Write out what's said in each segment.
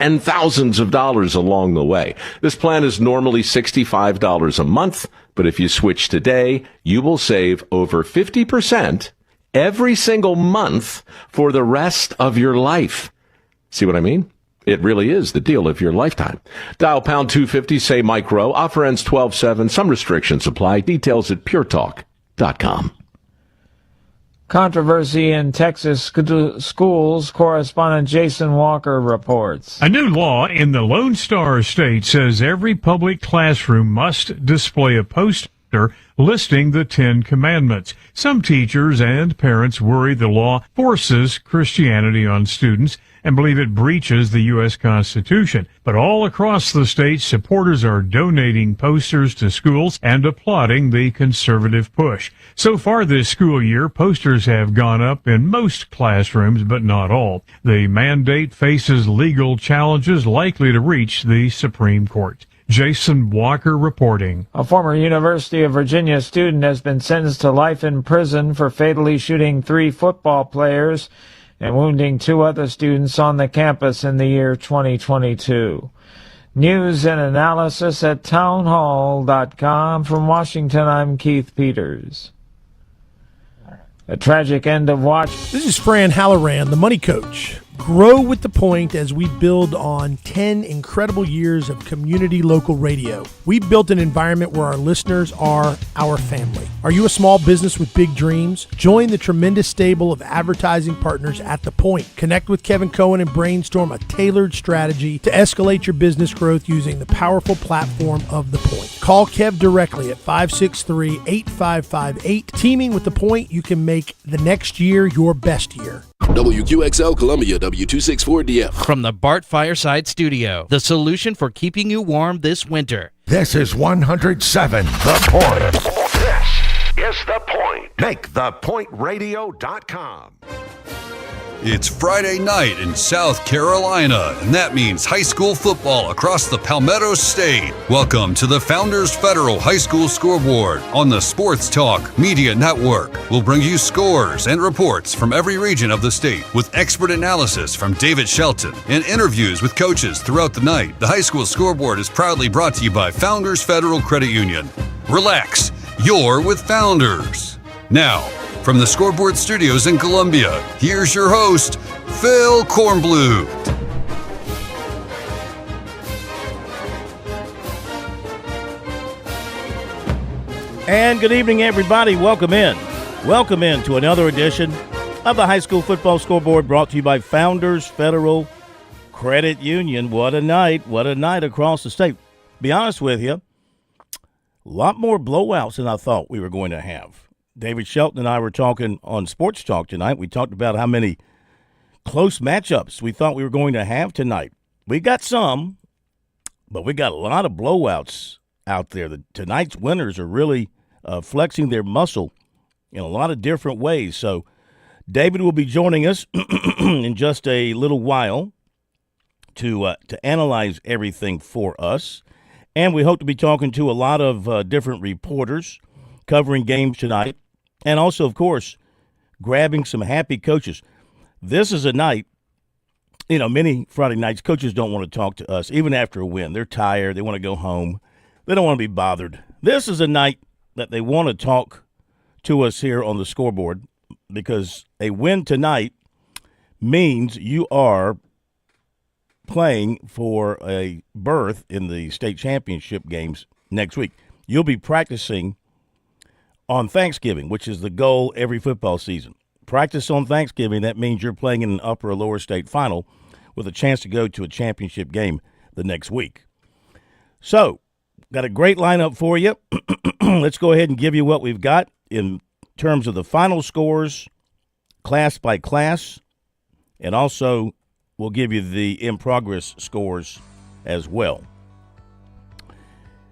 and thousands of dollars along the way. This plan is normally $65 a month, but if you switch today, you will save over 50% every single month for the rest of your life. See what I mean? It really is the deal of your lifetime. Dial pound 250, say Mike Rowe. Offer ends 12/7. Some restrictions apply. Details at puretalk.com. Controversy in Texas schools. Correspondent Jason Walker reports. A new law in the Lone Star State says every public classroom must display a poster listing the 10 Commandments. Some teachers and parents worry the law forces Christianity on students and believe it breaches the U.S. Constitution. But all across the state, supporters are donating posters to schools and applauding the conservative push. So far this school year, posters have gone up in most classrooms, but not all. The mandate faces legal challenges likely to reach the Supreme Court. Jason Walker reporting. A former University of Virginia student has been sentenced to life in prison for fatally shooting 3 football players and wounding 2 other students on the campus in the year 2022. News and analysis at townhall.com. From Washington, I'm Keith Peters. A tragic end of watch. This is Fran Halloran, the Money Coach. Grow with the point as we build on 10 incredible years of community local radio. We built an environment where our listeners are our family. Are you a small business with big dreams? Join the tremendous stable of advertising partners at The Point. Connect with Kevin Cohen and brainstorm a tailored strategy to escalate your business growth using the powerful platform of The Point. Call Kev directly at 563-8558. Teaming with The Point, you can make the next year your best year. WQXL Columbia, W264DF. From the Bart Fireside Studio, the solution for keeping you warm this winter. This is 107 The Point. This is The Point. Make thepointradio.com. It's Friday night in South Carolina, and that means high school football across the Palmetto State. Welcome to the Founders Federal High School Scoreboard on the Sports Talk Media Network. We'll bring you scores and reports from every region of the state with expert analysis from David Shelton and interviews with coaches throughout the night. The High School Scoreboard is proudly brought to you by Founders Federal Credit Union. Relax, you're with Founders. Now, from the Scoreboard Studios in Columbia, here's your host, Phil Kornblut. And good evening, everybody. Welcome in. Welcome in to another edition of the High School Football Scoreboard, brought to you by Founders Federal Credit Union. What a night across the state. Be honest with you, a lot more blowouts than I thought we were going to have. David Shelton and I were talking on Sports Talk tonight. We talked about how many close matchups we thought we were going to have tonight. We got some, but we got a lot of blowouts out there. Tonight's winners are really flexing their muscle in a lot of different ways. So David will be joining us in just a little while to analyze everything for us. And we hope to be talking to a lot of different reporters covering games tonight, and also, of course, grabbing some happy coaches. This is a night, many Friday nights, coaches don't want to talk to us, even after a win. They're tired. They want to go home. They don't want to be bothered. This is a night that they want to talk to us here on the scoreboard, because a win tonight means you are playing for a berth in the state championship games next week. You'll be practicing on Thanksgiving, which is the goal every football season. Practice on Thanksgiving, that means you're playing in an upper or lower state final with a chance to go to a championship game the next week. So, got a great lineup for you. Let's go ahead and give you what we've got in terms of the final scores, class by class, and also we'll give you the in-progress scores as well.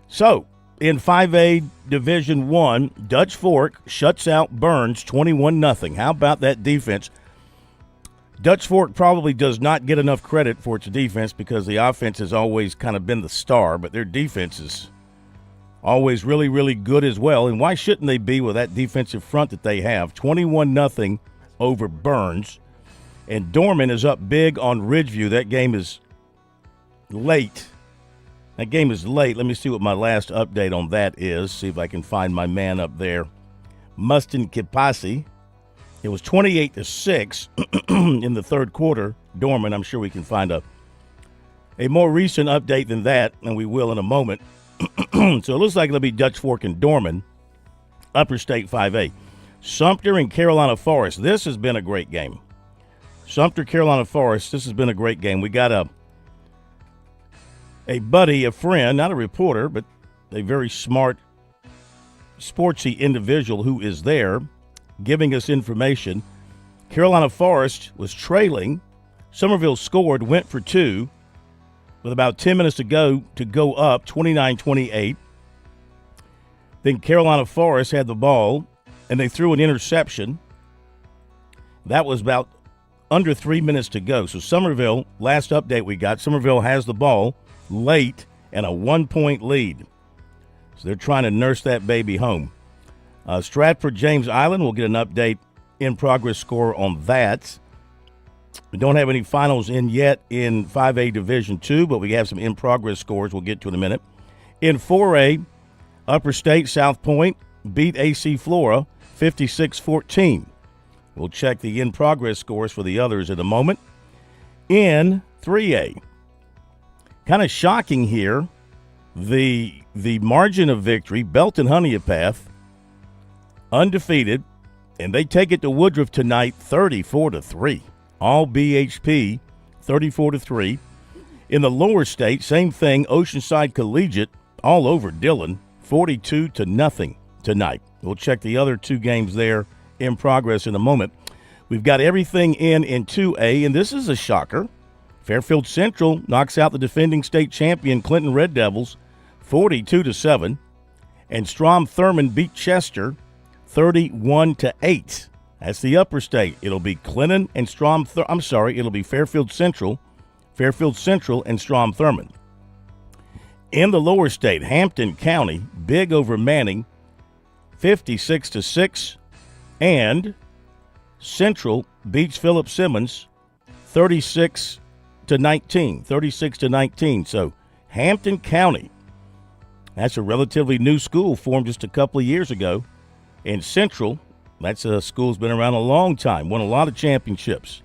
So, in 5A Division I, Dutch Fork shuts out Burns 21-0. How about that defense? Dutch Fork probably does not get enough credit for its defense because the offense has always kind of been the star, but their defense is always really, really good as well. And why shouldn't they be with that defensive front that they have? 21-0 over Burns. And Dorman is up big on Ridgeview. That game is late. That game is late. Let me see what my last update on that is. See if I can find my man up there. Mustin Kipasi. It was 28-6 in the third quarter. Dorman, I'm sure we can find a more recent update than that, and we will in a moment. So it looks like it'll be Dutch Fork and Dorman, Upper State 5A. Sumter and Carolina Forest. This has been a great game. Sumter, Carolina Forest, this has been a great game. We got a buddy, a friend, not a reporter, but a very smart, sportsy individual who is there giving us information. Carolina Forest was trailing. Somerville scored, went for two with about 10 minutes to go up, 29-28. Then Carolina Forest had the ball, and they threw an interception. That was about under 3 minutes to go. So Somerville, last update we got, Somerville has the ball late and a 1-point lead. So they're trying to nurse that baby home. Stratford James Island, we'll get an update in progress score on that. We don't have any finals in yet in 5A Division II, but we have some in progress scores we'll get to in a minute. In 4A, Upper State South Point beat AC Flora 56-14. We'll check the in progress scores for the others in a moment. In 3A, kind of shocking here, the margin of victory, Belton Honeypath, undefeated, and they take it to Woodruff tonight 34-3. All BHP 34-3. In the lower state, same thing, Oceanside Collegiate all over Dillon 42-0 tonight. We'll check the other two games there in progress in a moment. We've got everything in 2A, and this is a shocker. Fairfield Central knocks out the defending state champion Clinton Red Devils 42-7, and Strom Thurmond beat Chester 31-8. That's the upper state. It'll be Clinton and it'll be Fairfield Central and Strom Thurmond. In the lower state, Hampton County, big over Manning, 56-6, and Central beats Philip Simmons 36-19. So Hampton County, that's a relatively new school formed just a couple of years ago. And Central, that's a school that's been around a long time, won a lot of championships.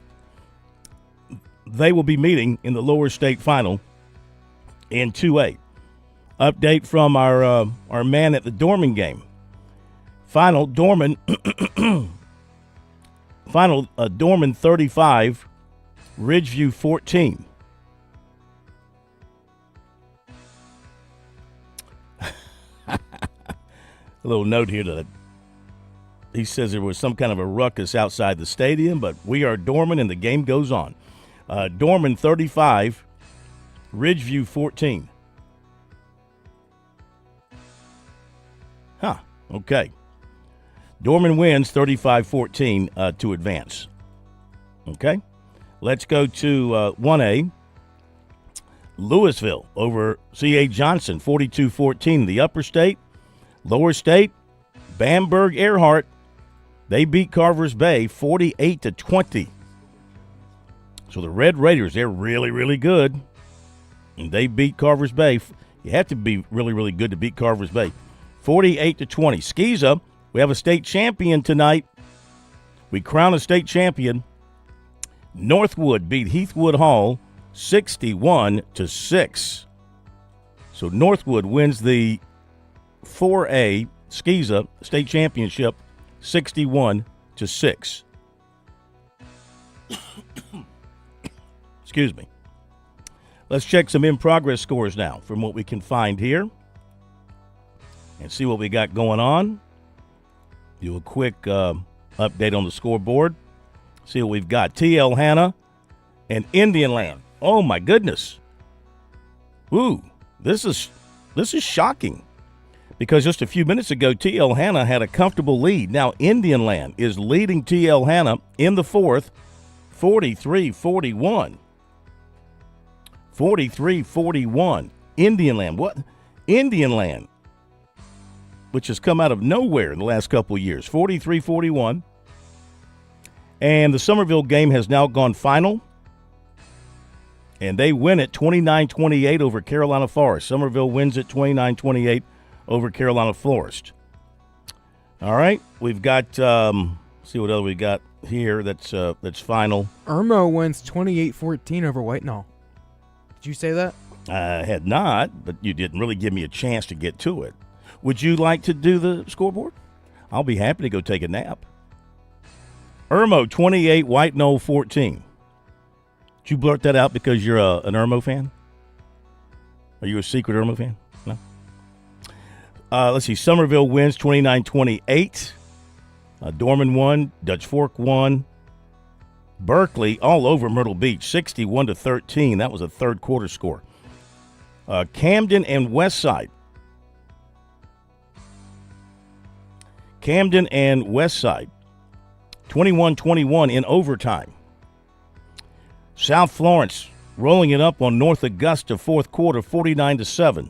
They will be meeting in the lower state final in 2A. Update from our man at the Dorman game. Final, Dorman 35, Ridgeview 14. A little note here that he says there was some kind of a ruckus outside the stadium, but we are Dorman and the game goes on. Dorman 35, Ridgeview 14. Okay. Dorman wins 35-14 to advance. Okay. Let's go to 1A. Louisville over C.A. Johnson 42-14. The upper state. Lower state, Bamberg Earhart, they beat Carvers Bay 48-20. So the Red Raiders, they're really, really good. And they beat Carvers Bay. You have to be really, really good to beat Carvers Bay. 48-20. Skeeza, we have a state champion tonight. We crown a state champion. Northwood beat Heathwood Hall 61-6. So Northwood wins the 4A Skeeza state championship 61-6. Excuse me. Let's check some in-progress scores now from what we can find here and see what we got going on. Do a quick update on the scoreboard. See what we've got. TL Hanna and Indian Land. Oh, my goodness. Ooh, this is shocking. Because just a few minutes ago, TL Hanna had a comfortable lead. Now Indian Land is leading TL Hanna in the fourth, 43-41. 43-41. Indian Land. What? Indian Land, which has come out of nowhere in the last couple of years. 43-41. And the Somerville game has now gone final. and they win it 29-28 over Carolina Forest. Somerville wins it 29-28 over Carolina Forest. All right, we've got see what else we got here that's final. Irmo wins 28-14 over Whitenall. Did you say that? I had not, but you didn't really give me a chance to get to it. Would you like to do the scoreboard? I'll be happy to go take a nap. Irmo 28, Whitenall 14. Did you blurt that out because you're an Irmo fan? Are you a secret Irmo fan? No. Let's see. Somerville wins 29-28. Dorman won. Dutch Fork won. Berkeley all over Myrtle Beach, 61-13. That was a third quarter score. Camden and Westside. Camden and Westside, 21-21 in overtime. South Florence rolling it up on North Augusta, fourth quarter, 49-7.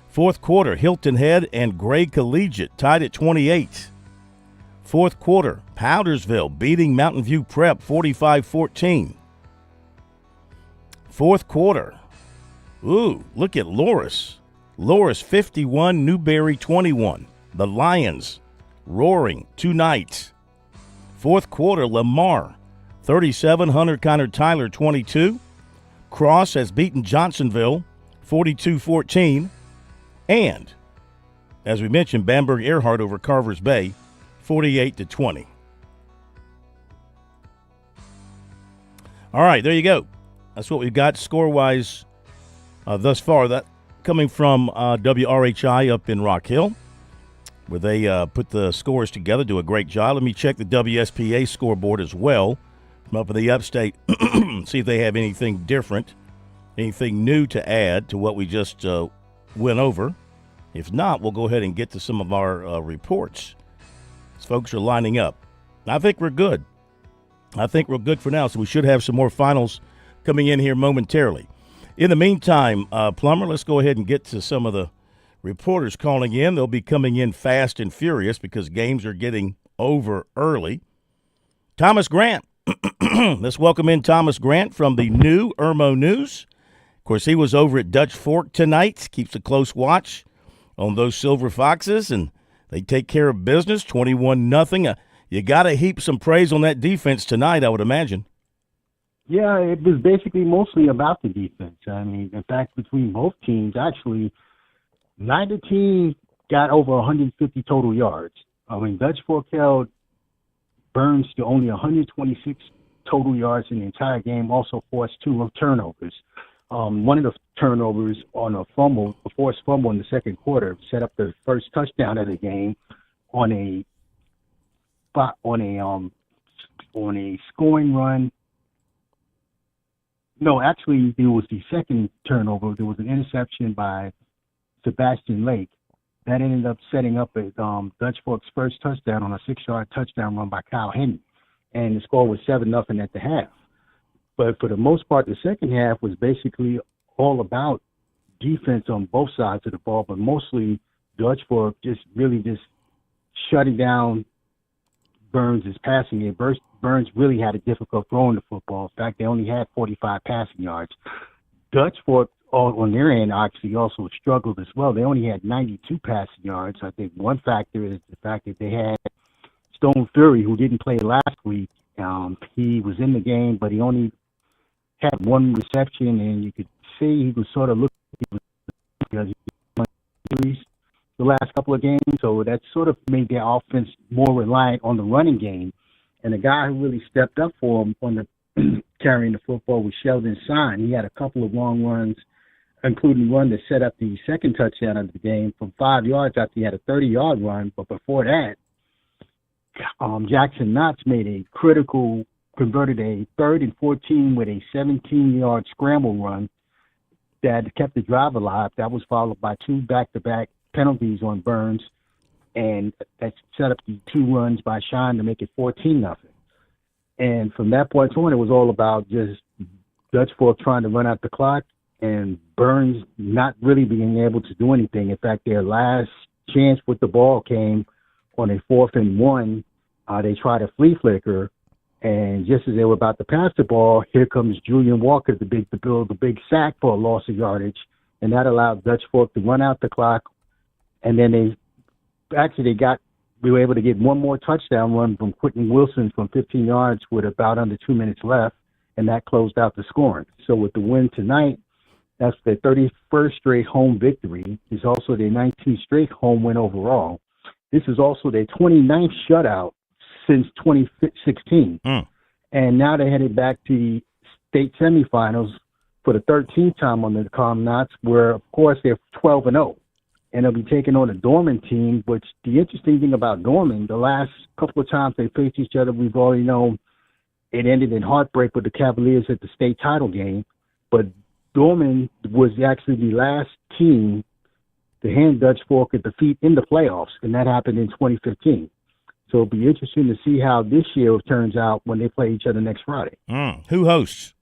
Fourth quarter, Hilton Head and Gray Collegiate tied at 28. Fourth quarter, Powdersville beating Mountain View Prep, 45-14. Fourth quarter, look at Loris. Loris 51, Newberry 21. The Lions roaring tonight. Fourth quarter, Lamar 37, Hunter Connor Tyler 22. Cross has beaten Johnsonville 42-14. And, as we mentioned, Bamberg Earhart over Carvers Bay 48-20. All right, there you go. That's what we've got score-wise thus far. That coming from WRHI up in Rock Hill, where they put the scores together, do a great job. Let me check the WSPA scoreboard as well from up in the upstate, see if they have anything different, anything new to add to what we just went over. If not, we'll go ahead and get to some of our reports as folks are lining up. I think we're good. I think we're good for now, so we should have some more finals coming in here momentarily. In the meantime, Plummer, let's go ahead and get to some of the reporters calling in. They'll be coming in fast and furious because games are getting over early. Thomas Grant. Let's welcome in Thomas Grant from the new Irmo News. Of course, he was over at Dutch Fork tonight. Keeps a close watch on those Silver Foxes, and they take care of business, 21-0. You got to heap some praise on that defense tonight, I would imagine. Yeah, it was basically mostly about the defense. I mean, in fact, between both teams, actually, neither team got over 150 total yards. I mean, Dutch Fork held Burns to only 126 total yards in the entire game, also forced 2 turnovers. One of the turnovers on a forced fumble in the second quarter, set up the first touchdown of the game on a scoring run. No, actually, it was the second turnover. There was an interception by Sebastian Lake that ended up setting up a Dutch Fork's first touchdown on a 6-yard touchdown run by Kyle Henry, and the score was 7-0 at the half. But for the most part, the second half was basically all about defense on both sides of the ball, but mostly Dutch Fork just shutting down Burns' passing game. Burns really had a difficult throwing the football. In fact, they only had 45 passing yards. Dutch Fork, on their end, actually also struggled as well. They only had 92 passing yards. I think one factor is the fact that they had Stone Fury, who didn't play last week. He was in the game, but he only had one reception, and you could see he was sort of looking because he was injuries the last couple of games. So that sort of made their offense more reliant on the running game. And the guy who really stepped up for him on the carrying the football was Sheldon Sine. He had a couple of long runs, including one that set up the second touchdown of the game from 5 yards after he had a 30-yard run. But before that, Jackson Knotts converted a 3rd and 14 with a 17-yard scramble run that kept the drive alive. That was followed by 2 back-to-back penalties on Burns, and that set up the 2 runs by Shine to make it 14-0. And from that point on, it was all about just Dutch Fork trying to run out the clock and Burns not really being able to do anything. In fact, their last chance with the ball came on a 4th and 1. They tried a flea flicker, And just as they were about to pass the ball, here comes Julian Walker to build the big sack for a loss of yardage, and that allowed Dutch Fork to run out the clock. And then we were able to get one more touchdown run from Quentin Wilson from 15 yards with about under 2 minutes left, and that closed out the scoring. So with the win tonight, that's their 31st straight home victory. It's also their 19th straight home win overall. This is also their 29th shutout since 2016. And now they're headed back to the state semifinals for the 13th time on the Comnots, where, of course, they're 12-0. And they'll be taking on a Dorman team, which the interesting thing about Dorman, the last couple of times they faced each other, we've already known it ended in heartbreak with the Cavaliers at the state title game. But Dorman was actually the last team to hand Dutch Fork a defeat in the playoffs, and that happened in 2015. So it'll be interesting to see how this year turns out when they play each other next Friday. Who hosts?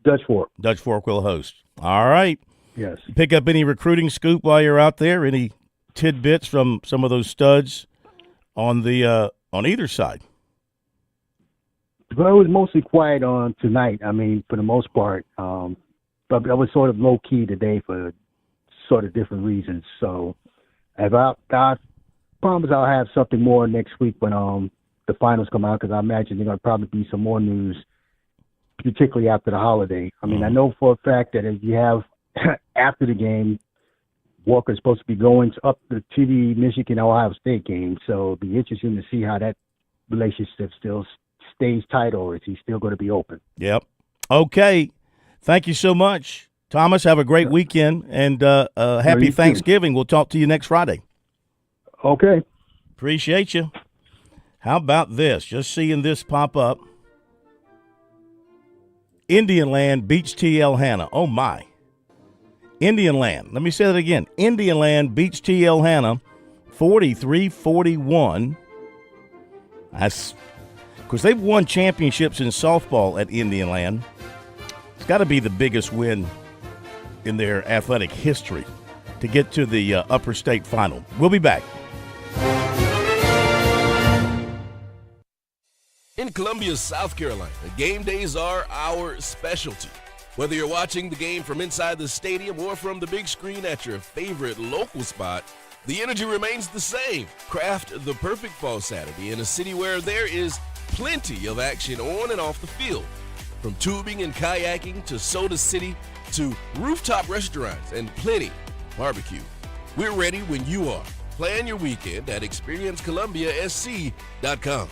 Dutch Fork. Dutch Fork will host. All right. Yes. Pick up any recruiting scoop while you're out there? Any tidbits from some of those studs on either side? Well, it was mostly quiet on tonight. I mean, for the most part, but I was sort of low key today for sort of different reasons. So, I promise I'll have something more next week when the finals come out, because I imagine there's going to probably be some more news, particularly after the holiday. I mean, I know for a fact that if you have after the game, Walker's supposed to be going up to the Michigan-Ohio State game, so it'll be interesting to see how that relationship still stays tight, or is he still going to be open? Yep. Okay. Thank you so much, Thomas. Have a great weekend, and happy Thanksgiving. We'll talk to you next Friday. Okay. Appreciate you. How about this? Just seeing this pop up. Indian Land beats TL Hanna. Oh, my. Indian Land. Let me say that again. Indian Land beats TL Hanna 43-41. That's because they've won championships in softball at Indian Land. It's got to be the biggest win in their athletic history to get to the upper state final. We'll be back. In Columbia, South Carolina, game days are our specialty. Whether you're watching the game from inside the stadium or from the big screen at your favorite local spot, the energy remains the same. Craft the perfect fall Saturday in a city where there is plenty of action on and off the field. From tubing and kayaking to Soda City to rooftop restaurants and plenty barbecue. We're ready when you are. Plan your weekend at ExperienceColumbiaSC.com.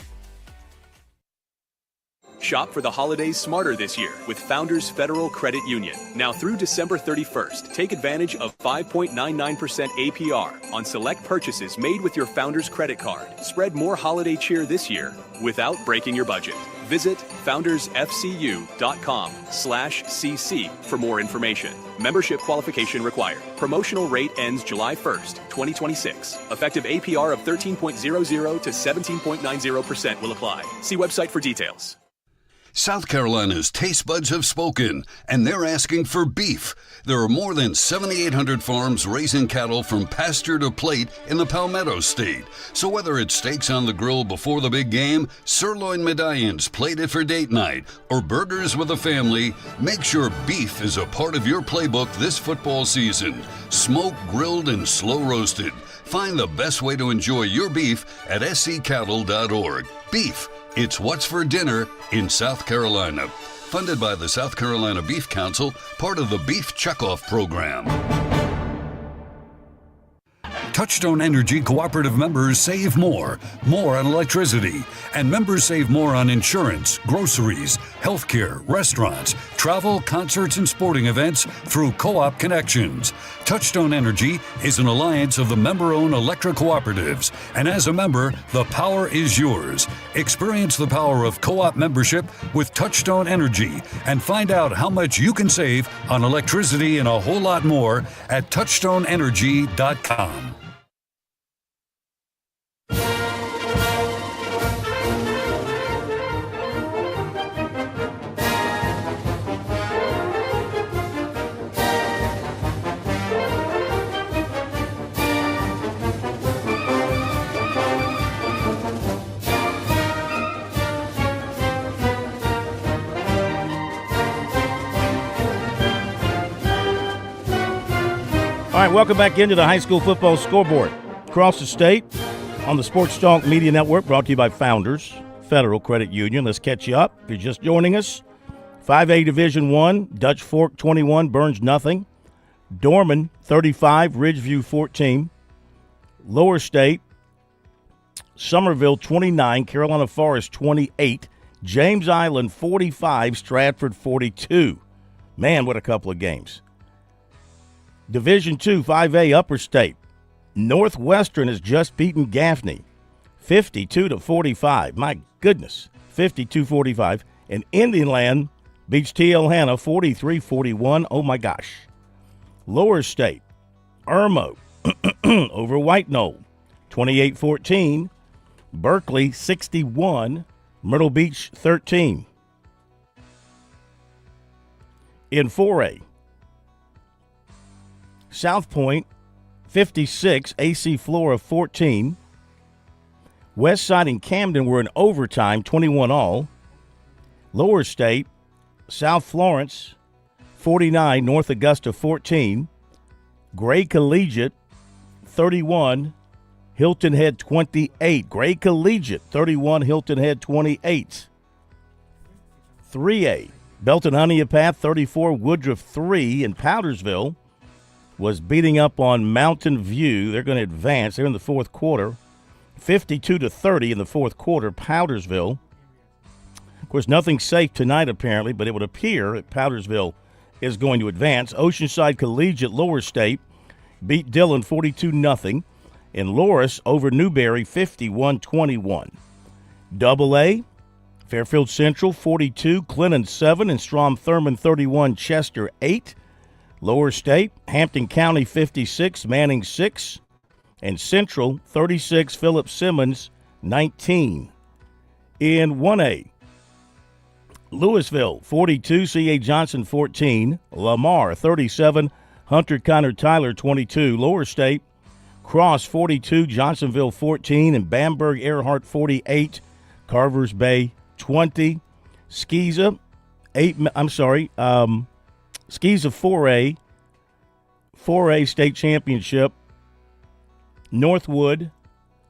Shop for the holidays smarter this year with Founders Federal Credit Union. Now through December 31st, take advantage of 5.99% APR on select purchases made with your Founders credit card. Spread more holiday cheer this year without breaking your budget. Visit foundersfcu.com/cc for more information. Membership qualification required. Promotional rate ends July 1st, 2026. Effective APR of 13.00 to 17.90% will apply. See website for details. South Carolina's taste buds have spoken, and they're asking for beef. There are more than 7,800 farms raising cattle from pasture to plate in the Palmetto State. So whether it's steaks on the grill before the big game, sirloin medallions plated for date night, or burgers with a family, make sure beef is a part of your playbook this football season. Smoked, grilled, and slow roasted. Find the best way to enjoy your beef at scattle.org. Beef. It's what's for dinner in South Carolina. Funded by the South Carolina Beef Council, part of the Beef Checkoff Program. Touchstone Energy Cooperative members save more on electricity, and members save more on insurance, groceries, healthcare, restaurants, travel, concerts, and sporting events through Co-op Connections. Touchstone Energy is an alliance of the member-owned electric cooperatives, and as a member, the power is yours. Experience the power of co-op membership with Touchstone Energy and find out how much you can save on electricity and a whole lot more at touchstoneenergy.com. All right, welcome back into the high school football scoreboard. Across the state on the Sports Talk Media Network, brought to you by Founders Federal Credit Union. Let's catch you up. If you're just joining us, 5A Division I, Dutch Fork 21, Burns nothing. Dorman 35, Ridgeview 14. Lower State, Somerville 29, Carolina Forest 28. James Island 45, Stratford 42. Man, what a couple of games. Division II, 5A Upper State. Northwestern has just beaten Gaffney 52-45. My goodness, 52-45. And Indianland beats TL Hanna 43-41. Oh, my gosh. Lower State, Irmo over White Knoll 28-14. Berkeley 61, Myrtle Beach 13. In 4A, South Point 56, AC Flora 14. Westside and Camden were in overtime, 21 all. Lower State, South Florence 49, North Augusta 14. Gray Collegiate 31, Hilton Head 28. Gray Collegiate 31, Hilton Head 28. 3A, Belton Honeypath 34, Woodruff 3. In Powdersville was beating up on Mountain View. They're going to advance. They're in the fourth quarter. 52-30 in the fourth quarter, Powdersville. Of course, nothing's safe tonight apparently, but it would appear that Powdersville is going to advance. Oceanside Collegiate Lower State beat Dillon 42-0. And Loris over Newberry 51-21. Double A, Fairfield Central 42, Clinton 7, and Strom Thurmond 31, Chester 8. Lower State, Hampton County 56, Manning 6, and Central 36, Philip Simmons 19. In 1A, Louisville 42, C.A. Johnson 14, Lamar 37, Hunter Connor Tyler 22. Lower State, Cross 42, Johnsonville 14, and Bamberg Earhart 48, Carvers Bay 20. Skeeza 4A state championship. Northwood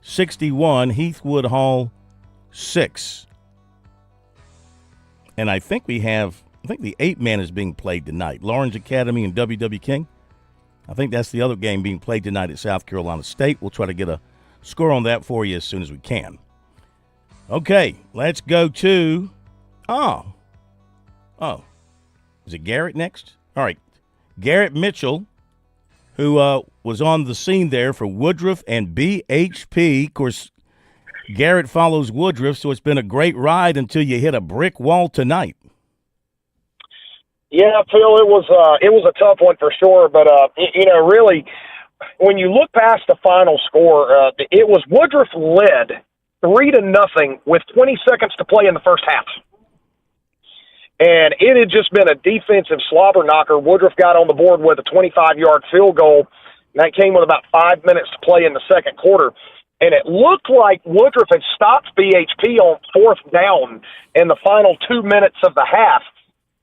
61, Heathwood Hall 6. And I think the 8-man is being played tonight. Lawrence Academy and W.W. King. I think that's the other game being played tonight at South Carolina State. We'll try to get a score on that for you as soon as we can. Okay, let's go to is it Garrett next? All right, Garrett Mitchell, who was on the scene there for Woodruff and BHP. Of course, Garrett follows Woodruff, so it's been a great ride until you hit a brick wall tonight. Yeah, Phil, it was a tough one for sure, but really, when you look past the final score, it was Woodruff led 3-0 with 20 seconds to play in the first half. And it had just been a defensive slobber knocker. Woodruff got on the board with a 25-yard field goal, and that came with about 5 minutes to play in the second quarter. And it looked like Woodruff had stopped BHP on fourth down in the final 2 minutes of the half.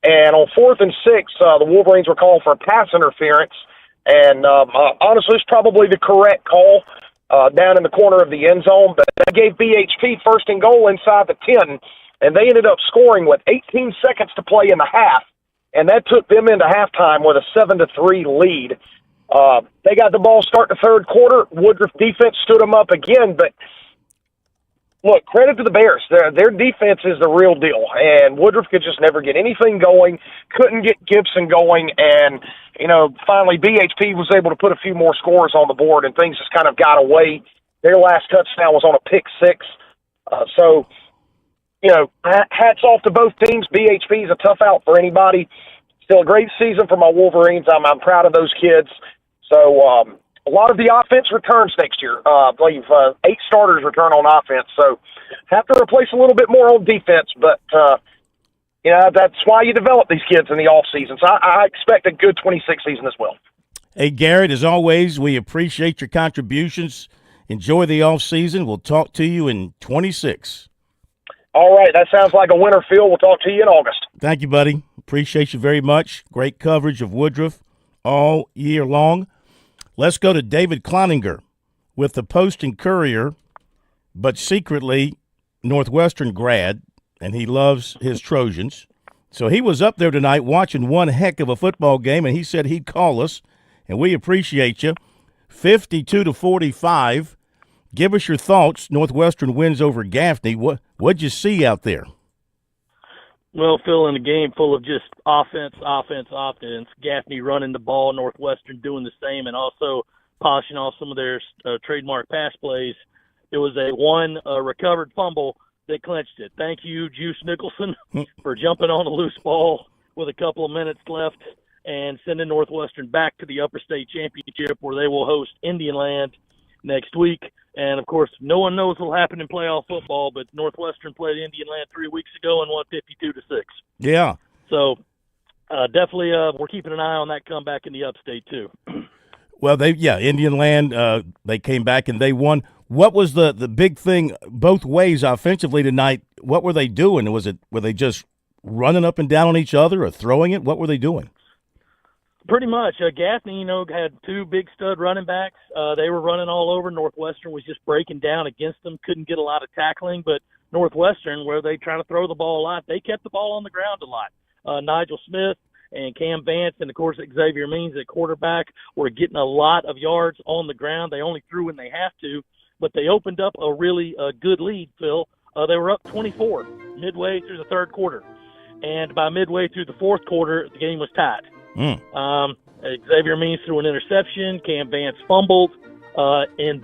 And on 4th and 6, the Wolverines were calling for a pass interference. And honestly, it's probably the correct call down in the corner of the end zone. But that gave BHP first and goal inside the 10. And they ended up scoring with 18 seconds to play in the half. And that took them into halftime with a 7-3 lead. They got the ball start the third quarter. Woodruff defense stood them up again. But, look, credit to the Bears. Their defense is the real deal. And Woodruff could just never get anything going, couldn't get Gibson going. And, finally BHP was able to put a few more scores on the board, and things just kind of got away. Their last touchdown was on a pick six. Hats off to both teams. BHP is a tough out for anybody. Still a great season for my Wolverines. I'm proud of those kids. So a lot of the offense returns next year. I believe 8 starters return on offense. So have to replace a little bit more on defense. But, that's why you develop these kids in the offseason. So I expect a good 26 season as well. Hey, Garrett, as always, we appreciate your contributions. Enjoy the offseason. We'll talk to you in 26. All right, that sounds like a winner, Phil. We'll talk to you in August. Thank you, buddy. Appreciate you very much. Great coverage of Woodruff all year long. Let's go to David Cloninger with the Post and Courier, but secretly Northwestern grad, and he loves his Trojans. So he was up there tonight watching one heck of a football game, and he said he'd call us, and we appreciate you. 52-45. Give us your thoughts. Northwestern wins over Gaffney. What'd you see out there? Well, Phil, in a game full of just offense, Gaffney running the ball, Northwestern doing the same, and also polishing off some of their trademark pass plays. It was a recovered fumble that clinched it. Thank you, Juice Nicholson, for jumping on a loose ball with a couple of minutes left and sending Northwestern back to the Upper State Championship, where they will host Indian next week. And, of course, no one knows what will happen in playoff football, but Northwestern played Indian 3 weeks ago and won 52-6. Yeah. So, definitely we're keeping an eye on that comeback in the Upstate, too. Well, Indian they came back and they won. What was the big thing both ways offensively tonight? What were they doing? Were they just running up and down on each other or throwing it? What were they doing? Pretty much. Gaffney, had two big stud running backs. They were running all over. Northwestern was just breaking down against them, couldn't get a lot of tackling. But Northwestern, where they try to throw the ball a lot, they kept the ball on the ground a lot. Nigel Smith and Cam Vance and, of course, Xavier Means at quarterback were getting a lot of yards on the ground. They only threw when they have to, but they opened up a really good lead, Phil. They were up 24 midway through the third quarter. And by midway through the fourth quarter, the game was tied. Xavier Means threw an interception. Cam Vance fumbled. And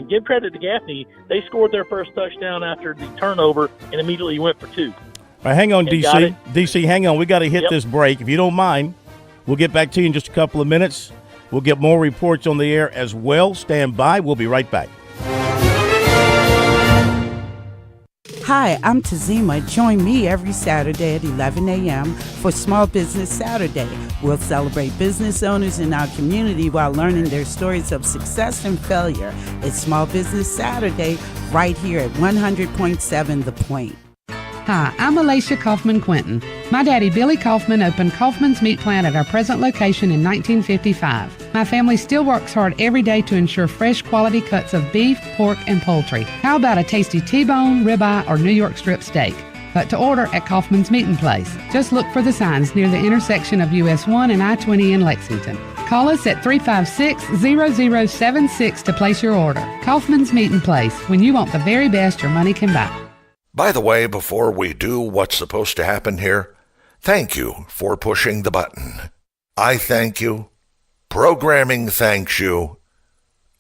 give credit to Gaffney, they scored their first touchdown after the turnover and immediately went for two. All right, hang on, DC. DC, hang on. We got to hit this break. If you don't mind, we'll get back to you in just a couple of minutes. We'll get more reports on the air as well. Stand by. We'll be right back. Hi, I'm Tazima. Join me every Saturday at 11 a.m. for Small Business Saturday. We'll celebrate business owners in our community while learning their stories of success and failure. It's Small Business Saturday right here at 100.7 The Point. Hi, I'm Alicia Kaufman-Quinton. My daddy, Billy Kaufman, opened Kaufman's Meat Plant at our present location in 1955. My family still works hard every day to ensure fresh quality cuts of beef, pork, and poultry. How about a tasty T-bone, ribeye, or New York strip steak? But to order at Kaufman's Meat Place. Just look for the signs near the intersection of US 1 and I-20 in Lexington. Call us at 356-0076 to place your order. Kaufman's Meat Place, when you want the very best your money can buy. By the way, before we do what's supposed to happen here, thank you for pushing the button. I thank you. Programming thanks you.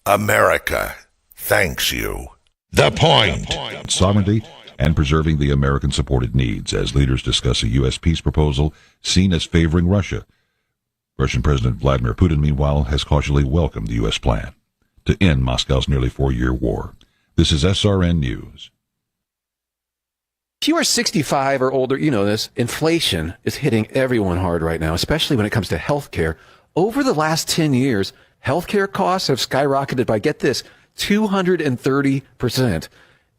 America thanks you. The Point. Sovereignty and preserving the American-supported needs as leaders discuss a U.S. peace proposal seen as favoring Russia. Russian President Vladimir Putin, meanwhile, has cautiously welcomed the U.S. plan to end Moscow's nearly 4-year war. This is SRN News. If you are 65 or older, you know this. Inflation is hitting everyone hard right now, especially when it comes to health care. Over the last 10 years, healthcare costs have skyrocketed by, get this, 230%.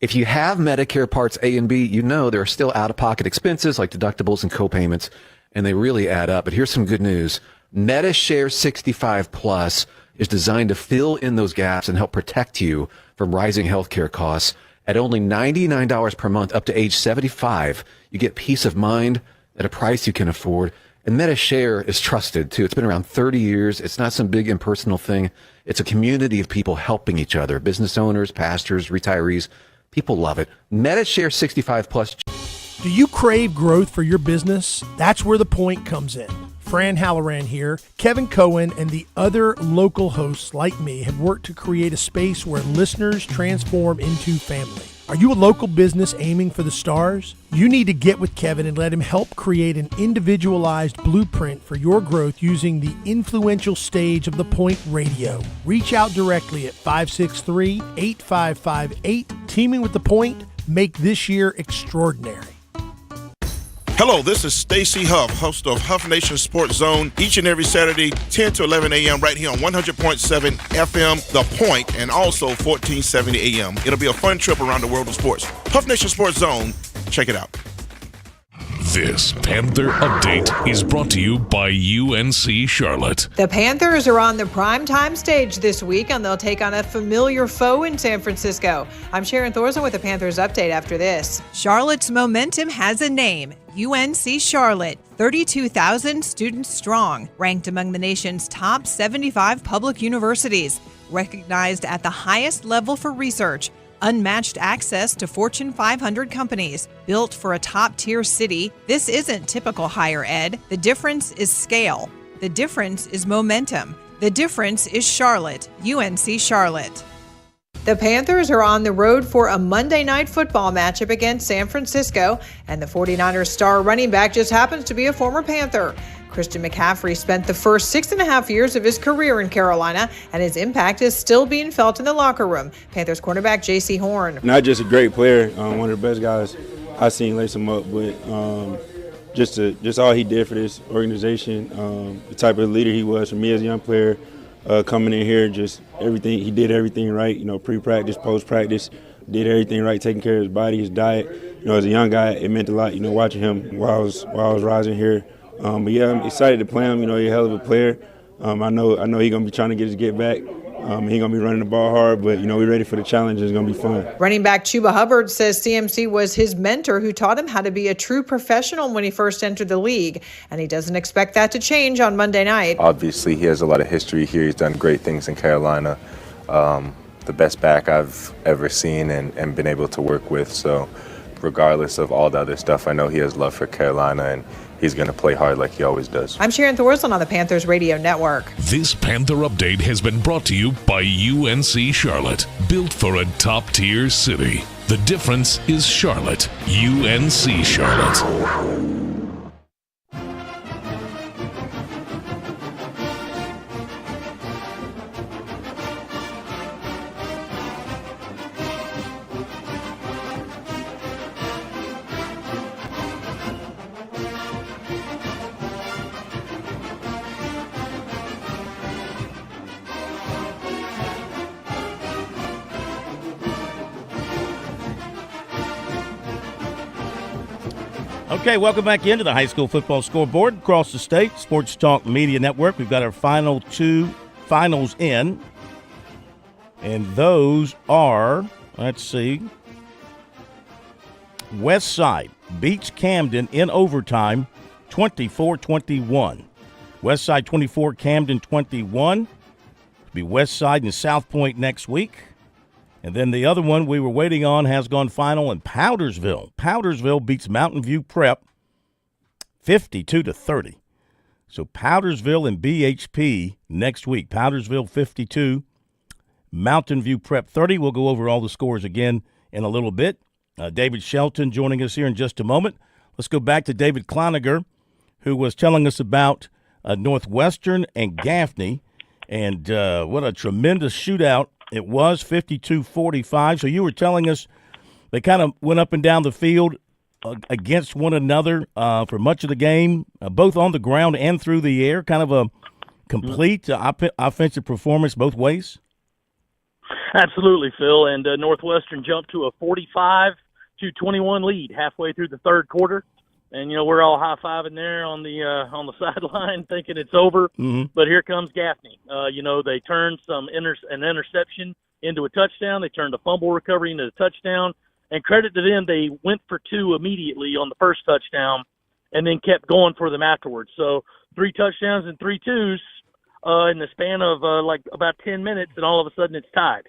If you have Medicare Parts A and B, you know there are still out-of-pocket expenses like deductibles and co-payments, and they really add up. But here's some good news. MediShare 65 Plus is designed to fill in those gaps and help protect you from rising healthcare costs. At only $99 per month up to age 75, you get peace of mind at a price you can afford. And MediShare is trusted, too. It's been around 30 years. It's not some big impersonal thing. It's a community of people helping each other, business owners, pastors, retirees. People love it. MediShare 65 Plus. Do you crave growth for your business? That's where The Point comes in. Fran Halloran here. Kevin Cohen and the other local hosts like me have worked to create a space where listeners transform into family. Are you a local business aiming for the stars? You need to get with Kevin and let him help create an individualized blueprint for your growth using the influential stage of The Point Radio. Reach out directly at 563-8558. Teaming with The Point, make this year extraordinary. Hello, this is Stacy Huff, host of Huff Nation Sports Zone, each and every Saturday, 10 to 11 a.m. right here on 100.7 FM, The Point, and also 1470 a.m. It'll be a fun trip around the world of sports. Huff Nation Sports Zone, check it out. This Panther Update is brought to you by UNC Charlotte. The Panthers are on the primetime stage this week, and they'll take on a familiar foe in San Francisco. I'm Sharon Thorson with the Panthers Update after this. Charlotte's momentum has a name, UNC Charlotte. 32,000 students strong, ranked among the nation's top 75 public universities, recognized at the highest level for research, unmatched access to Fortune 500 companies, built for a top-tier city. This isn't typical higher ed. The difference is scale. The difference is momentum. The difference is Charlotte, UNC Charlotte. The Panthers are on the road for a Monday night football matchup against San Francisco, and the 49ers star running back just happens to be a former Panther. Christian McCaffrey spent the first 6.5 years of his career in Carolina, and his impact is still being felt in the locker room. Panthers cornerback J.C. Horn. Not just a great player, one of the best guys I've seen lace him up, but just all he did for this organization, the type of leader he was for me as a young player, coming in here, just everything, he did everything right, pre-practice, post-practice, did everything right, taking care of his body, his diet. As a young guy, it meant a lot, watching him while I was rising here. But yeah, I'm excited to play him. He's a hell of a player. I know he's gonna be trying to get back. He's gonna be running the ball hard, but we're ready for the challenge. It's gonna be fun. Running back Chuba Hubbard says CMC was his mentor who taught him how to be a true professional when he first entered the league, and he doesn't expect that to change on Monday night. Obviously, he has a lot of history here. He's done great things in Carolina. The best back I've ever seen and been able to work with. So regardless of all the other stuff, I know he has love for Carolina, and he's going to play hard like he always does. I'm Sharon Thorson on the Panthers Radio Network. This Panther Update has been brought to you by UNC Charlotte, built for a top-tier city. The difference is Charlotte, UNC Charlotte. Okay, welcome back into the High School Football Scoreboard across the state, Sports Talk Media Network. We've got our final two finals in, and those are, let's see, West Side beats Camden in overtime, 24-21. West Side 24, Camden 21. It'll be West Side and South Point next week. And then the other one we were waiting on has gone final in Powdersville. Powdersville beats Mountain View Prep 52-30. So Powdersville and BHP next week. Powdersville 52, Mountain View Prep 30. We'll go over all the scores again in a little bit. David Shelton joining us here in just a moment. Let's go back to David Cloninger, who was telling us about Northwestern and Gaffney. And what a tremendous shootout. It was 52-45. So you were telling us they kind of went up and down the field against one another for much of the game, both on the ground and through the air, kind of a complete offensive performance both ways? Absolutely, Phil. And Northwestern jumped to a 45-21 lead halfway through the third quarter. And, we're all high-fiving there on the sideline thinking it's over. Mm-hmm. But here comes Gaffney. They turned an interception into a touchdown. They turned a fumble recovery into a touchdown. And credit to them, they went for two immediately on the first touchdown and then kept going for them afterwards. So 3 touchdowns and 3 twos in the span of about 10 minutes, and all of a sudden it's tied.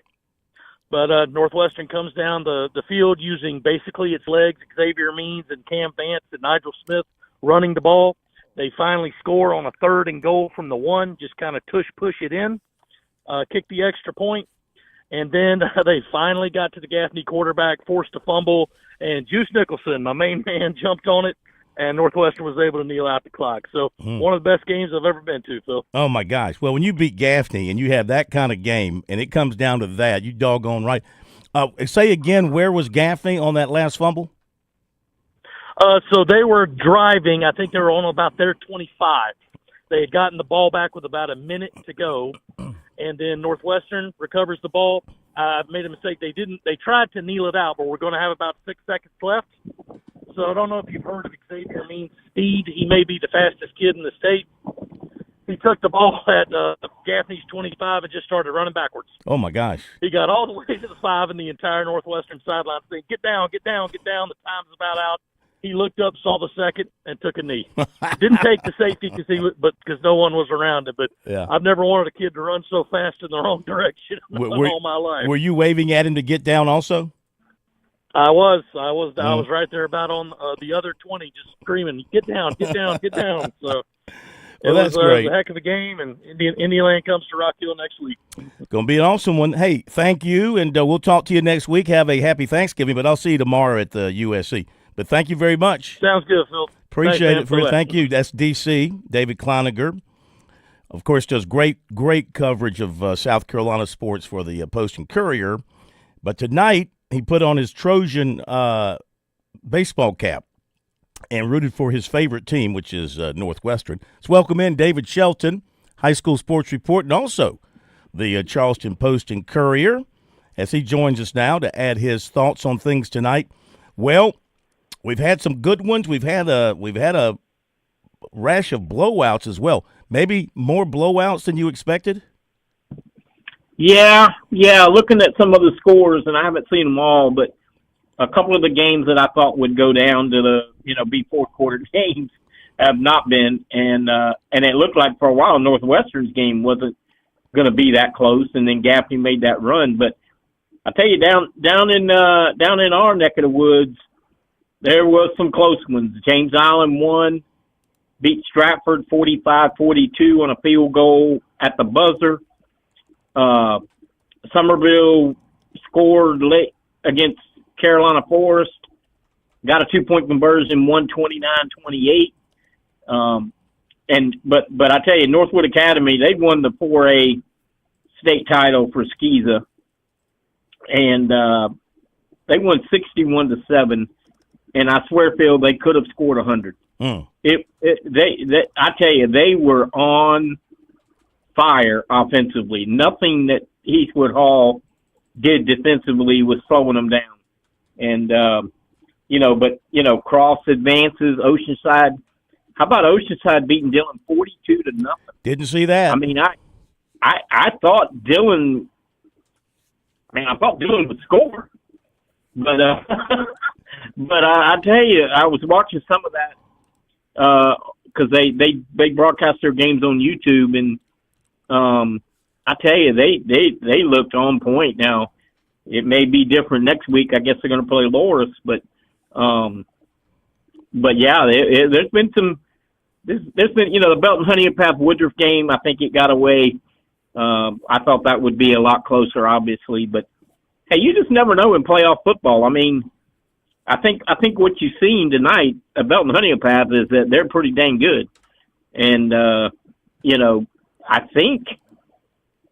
But Northwestern comes down the field using basically its legs, Xavier Means and Cam Vance and Nigel Smith running the ball. They finally score on a 3rd and goal from the 1, just kind of push it in, kick the extra point. And then they finally got to the Gaffney quarterback, forced a fumble, and Juice Nicholson, my main man, jumped on it, and Northwestern was able to kneel out the clock. So one of the best games I've ever been to, Phil. Oh, my gosh. Well, when you beat Gaffney and you have that kind of game and it comes down to that, you doggone right. Say again, where was Gaffney on that last fumble? So they were driving. I think they were on about their 25. They had gotten the ball back with about a minute to go, and then Northwestern recovers the ball. Made a mistake. They tried to kneel it out, but we're going to have about 6 seconds left. So I don't know if you've heard of Xavier Means speed. He may be the fastest kid in the state. He took the ball at Gaffney's 25 and just started running backwards. Oh, my gosh. He got all the way to the 5 in the entire Northwestern sideline saying, get down, get down, get down. The time's about out. He looked up, saw the second, and took a knee. Didn't take the safety because no one was around him. But Yeah. I've never wanted a kid to run so fast in the wrong direction all my life. Were you waving at him to get down also? I was right there about on the other 20, just screaming, "Get down, get down, get down!" So it that's was great. a heck of a game, and Indiana comes to Rock Hill next week. Going to be an awesome one. Hey, thank you, and we'll talk to you next week. Have a happy Thanksgiving, but I'll see you tomorrow at the USC. But thank you very much. Sounds good, Phil. Appreciate Thanks, it. man. Thank you. That's DC, David Kleiniger. Of course, does great coverage of South Carolina sports for the Post and Courier. But tonight, he put on his Trojan baseball cap and rooted for his favorite team, which is Northwestern. Let's welcome in David Shelton, High School Sports Report, and also the Charleston Post and Courier, as he joins us now to add his thoughts on things tonight. Well, we've had some good ones. We've had a rash of blowouts as well. Maybe more blowouts than you expected? Yeah. Looking at some of the scores, and I haven't seen them all, but a couple of the games that I thought would go down to the be fourth quarter games have not been, and it looked like for a while Northwestern's game wasn't going to be that close, and then Gaffney made that run. But I tell you, down in our neck of the woods, there was some close ones. James Island won, beat Stratford 45-42 on a field goal at the buzzer. Somerville scored late against Carolina Forest, got a 2-point conversion, won 29-28. But I tell you, Northwood Academy, they won the 4A state title for Skeeza, and they won 61-7. And I swear, Phil, they could have scored 100. Mm. I tell you, they were on fire offensively. Nothing that Heathwood Hall did defensively was slowing them down. And, Cross advances, Oceanside. How about Oceanside beating Dillon 42-0? Didn't see that. I mean, I thought Dillon would score. But, but I tell you, I was watching some of that because they broadcast their games on YouTube, and I tell you, they looked on point. Now, it may be different next week. I guess they're going to play Loris, but yeah, there's been some. There's been the Belton Honeypath Woodruff game. I think it got away. I thought that would be a lot closer, obviously, but hey, you just never know in playoff football. I mean, I think what you've seen tonight at Belton Honeypath is that they're pretty dang good, and I think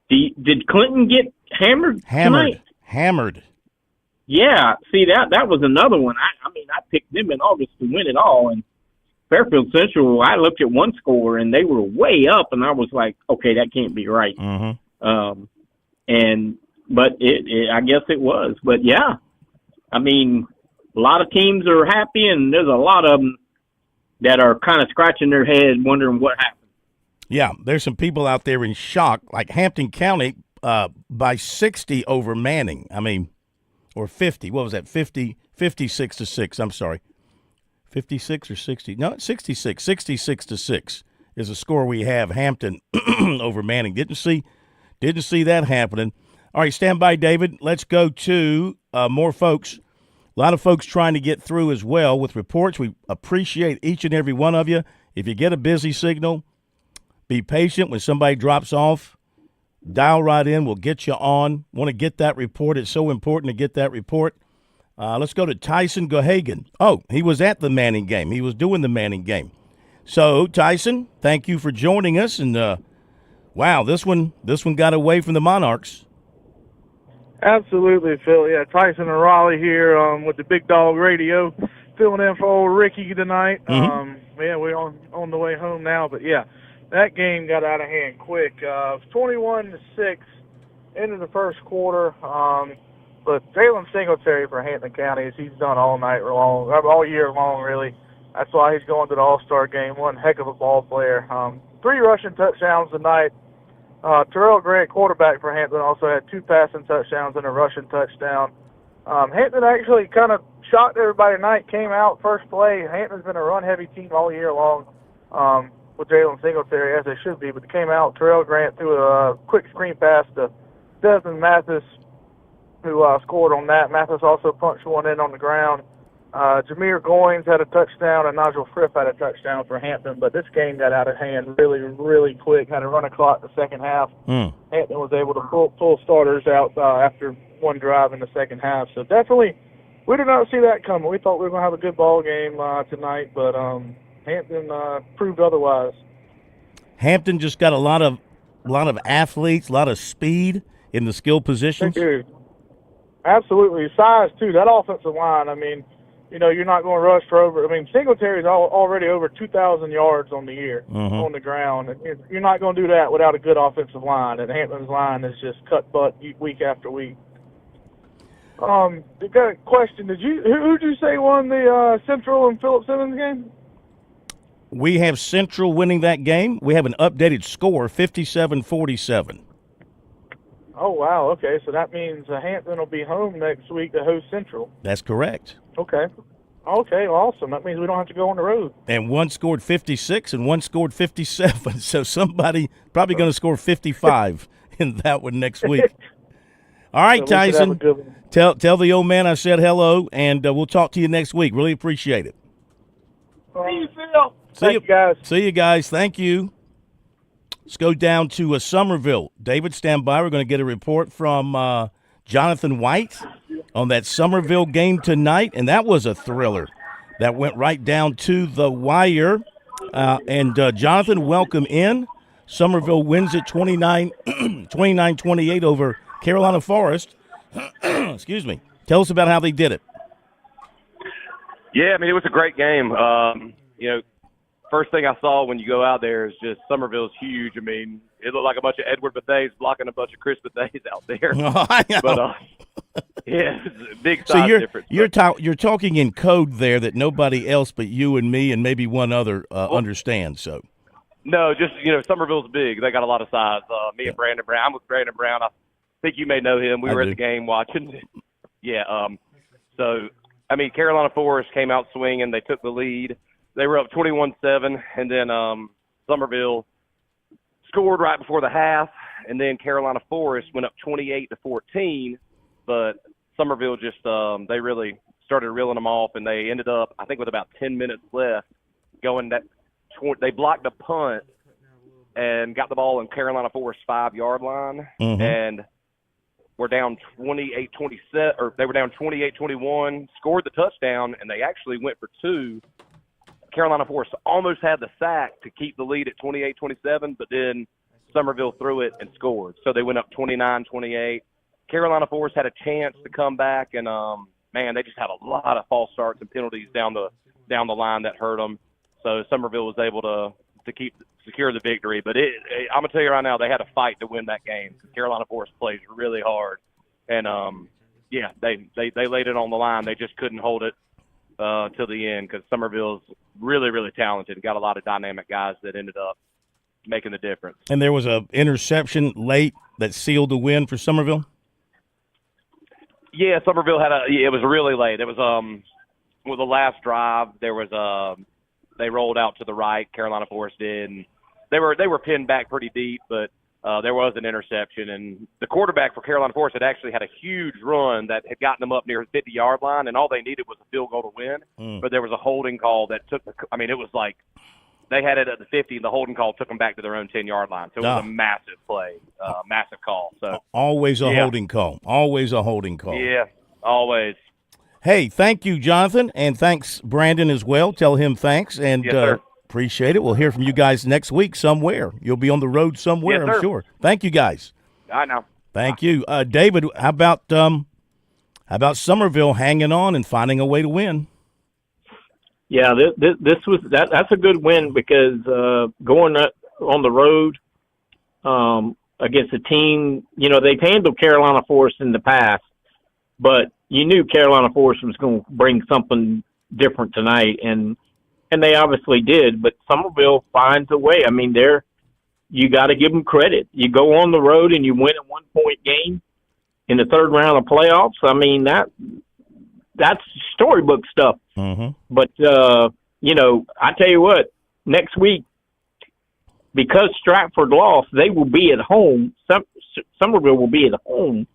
did Clinton get hammered tonight? Hammered. Yeah, see that was another one. I picked them in August to win it all, and Fairfield Central. I looked at one score and they were way up, and I was like, okay, that can't be right. Mm-hmm. But I guess it was. But yeah, I mean, a lot of teams are happy, and there's a lot of them that are kind of scratching their head, wondering what happened. Yeah, there's some people out there in shock, like Hampton County by 60 over Manning. I mean, or 50. What was that? 56-6. I'm sorry. 56 or 60? No, 66. 66-6 is the score we have. Hampton over Manning. Didn't see that happening. All right, stand by, David. Let's go to more folks. A lot of folks trying to get through as well with reports. We appreciate each and every one of you. If you get a busy signal, be patient. When somebody drops off, dial right in. We'll get you on. Want to get that report. It's so important to get that report. Let's go to Tyson Gohagan. Oh, he was at the Manning game. He was doing the Manning game. So, Tyson, thank you for joining us. And, wow, this one got away from the Monarchs. Absolutely, Phil. Yeah, Tyson and Raleigh here with the Big Dog Radio, filling in for old Ricky tonight. Mm-hmm. Yeah, we're on the way home now, but yeah, that game got out of hand quick. 21-6 into the first quarter. But Jalen Singletary for Hampton County, as he's done all year long, really. That's why he's going to the All-Star game. One heck of a ball player. 3 rushing touchdowns tonight. Terrell Grant, quarterback for Hampton, also had 2 passing touchdowns and a rushing touchdown. Hampton actually kind of shocked everybody tonight, came out first play. Hampton's been a run-heavy team all year long with Jalen Singletary, as they should be. But they came out, Terrell Grant threw a quick screen pass to Desmond Mathis, who scored on that. Mathis also punched one in on the ground. Jameer Goins had a touchdown, and Nigel Fripp had a touchdown for Hampton. But this game got out of hand really, really quick. Had a run clock the second half. Hampton was able to pull starters out after one drive in the second half. So definitely, we did not see that coming. We thought we were going to have a good ball game tonight, but Hampton proved otherwise. Hampton just got a lot of athletes, a lot of speed in the skill positions. They do. Absolutely. Size, too. That offensive line, I mean, you know, you're not going to rush for over. I mean, Singletary's already over 2,000 yards on the year on the ground. And you're not going to do that without a good offensive line. And Hampton's line is just cut butt week after week. Got a question. Who'd you say won the Central and Philip Simmons game? We have Central winning that game. We have an updated score, 57-47. Oh, wow. Okay, so that means Hampton will be home next week to host Central. That's correct. Okay, awesome. That means we don't have to go on the road. And one scored 56 and one scored 57. So somebody probably going to score 55 in that one next week. All right, so Tyson, tell the old man I said hello, and we'll talk to you next week. Really appreciate it. See you, Phil. Thank you, guys. See you guys. Thank you. Let's go down to Somerville. David, stand by. We're going to get a report from Jonathan White on that Somerville game tonight, and that was a thriller that went right down to the wire. And Jonathan, welcome in. Somerville wins it 29-28 over Carolina Forest. Excuse me. Tell us about how they did it. Yeah, I mean, it was a great game. You know, first thing I saw when you go out there is just Somerville's huge. I mean, it looked like a bunch of Edward Bethés blocking a bunch of Chris Bethés out there. Oh, I know. But, yeah, it's a big size difference. You're talking in code there that nobody else but you and me and maybe one other understands. So. No, just, you know, Somerville's big. They got a lot of size. Me and Brandon Brown. I'm with Brandon Brown. I think you may know him. We were at the game watching. Yeah. So, I mean, Carolina Forest came out swinging. They took the lead. They were up 21-7, and then Somerville scored right before the half, and then Carolina Forest went up 28-14, but Somerville just they really started reeling them off, and they ended up, I think, with about 10 minutes left, going that they blocked a punt and got the ball in Carolina Forest's 5-yard line, and were down 28-27, or they were down 28-21, scored the touchdown, and they actually went for 2. Carolina Forest almost had the sack to keep the lead at 28-27, but then Somerville threw it and scored. So they went up 29-28. Carolina Forest had a chance to come back, and man, they just had a lot of false starts and penalties down the line that hurt them. So Somerville was able to secure the victory. But I'm gonna tell you right now, they had a fight to win that game. Carolina Forest plays really hard, and yeah, they laid it on the line. They just couldn't hold it till the end because Somerville's really, really talented. Got a lot of dynamic guys that ended up making the difference. And there was an interception late that sealed the win for Somerville? Yeah, Somerville had it was really late. It was with the last drive, there was they rolled out to the right, Carolina Forest did, and they were pinned back pretty deep, but there was an interception, and the quarterback for Carolina Forest had actually had a huge run that had gotten them up near the 50-yard line, and all they needed was a field goal to win. But there was a holding call that took it was like they had it at the 50, and the holding call took them back to their own 10-yard line. So it was a massive play, massive call. So always a holding call. Always a holding call. Yeah, always. Hey, thank you, Jonathan, and thanks, Brandon, as well. Tell him thanks, and yes, sir. Appreciate it. We'll hear from you guys next week somewhere. You'll be on the road somewhere, yes, I'm sir. sure. Thank you, guys. I know. Thank you. David, how about Somerville hanging on and finding a way to win? Yeah, this was that's a good win because going on the road against a team, you know, they've handled Carolina Forest in the past, but you knew Carolina Forest was going to bring something different tonight, and they obviously did. But Somerville finds a way. I mean, you got to give them credit. You go on the road and you win a 1-point game in the third round of playoffs. I mean, that's storybook stuff. Mm-hmm. But I tell you what, next week, because Stratford lost, they will be at home. Somerville will be at home,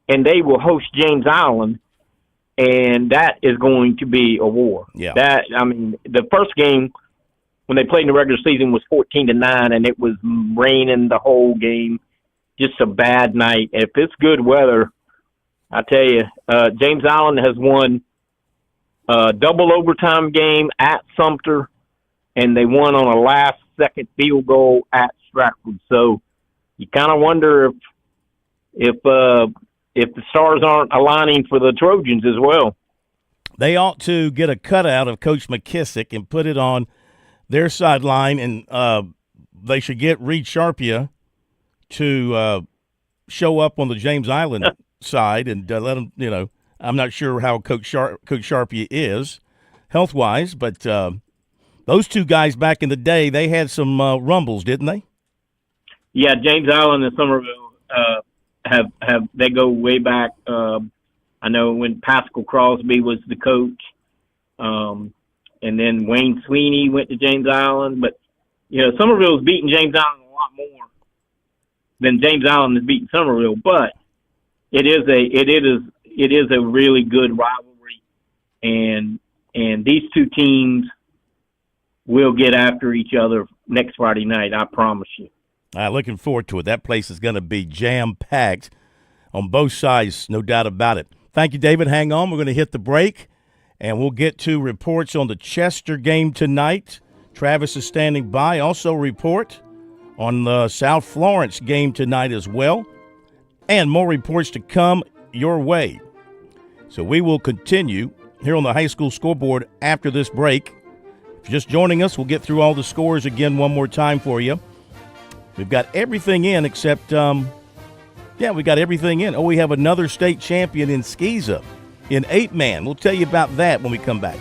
and they will host James Island, and that is going to be a war. Yeah. The first game when they played in the regular season was 14-9, and it was raining the whole game. Just a bad night. If it's good weather, I tell you, James Island has won a double overtime game at Sumter, and they won on a last-second field goal at Stratford. So you kind of wonder if the stars aren't aligning for the Trojans as well. They ought to get a cutout of Coach McKissick and put it on their sideline, and they should get Reed Sharpia to show up on the James Island side and let him, I'm not sure how Coach Sharpie is health-wise, but those two guys back in the day, they had some rumbles, didn't they? Yeah, James Island and Somerville they go way back. I know when Pascal Crosby was the coach, and then Wayne Sweeney went to James Island. But Somerville's beaten James Island a lot more than James Island has beaten Somerville. But it is a really good rivalry, and these two teams will get after each other next Friday night. I promise you. Looking forward to it. That place is going to be jam-packed on both sides, no doubt about it. Thank you, David. Hang on. We're going to hit the break, and we'll get to reports on the Chester game tonight. Travis is standing by. Also report on the South Florence game tonight as well, and more reports to come your way. So we will continue here on the High School Scoreboard after this break. If you're just joining us, we'll get through all the scores again one more time for you. We've got everything in except, we got everything in. Oh, we have another state champion in Skeeza in 8-man. We'll tell you about that when we come back.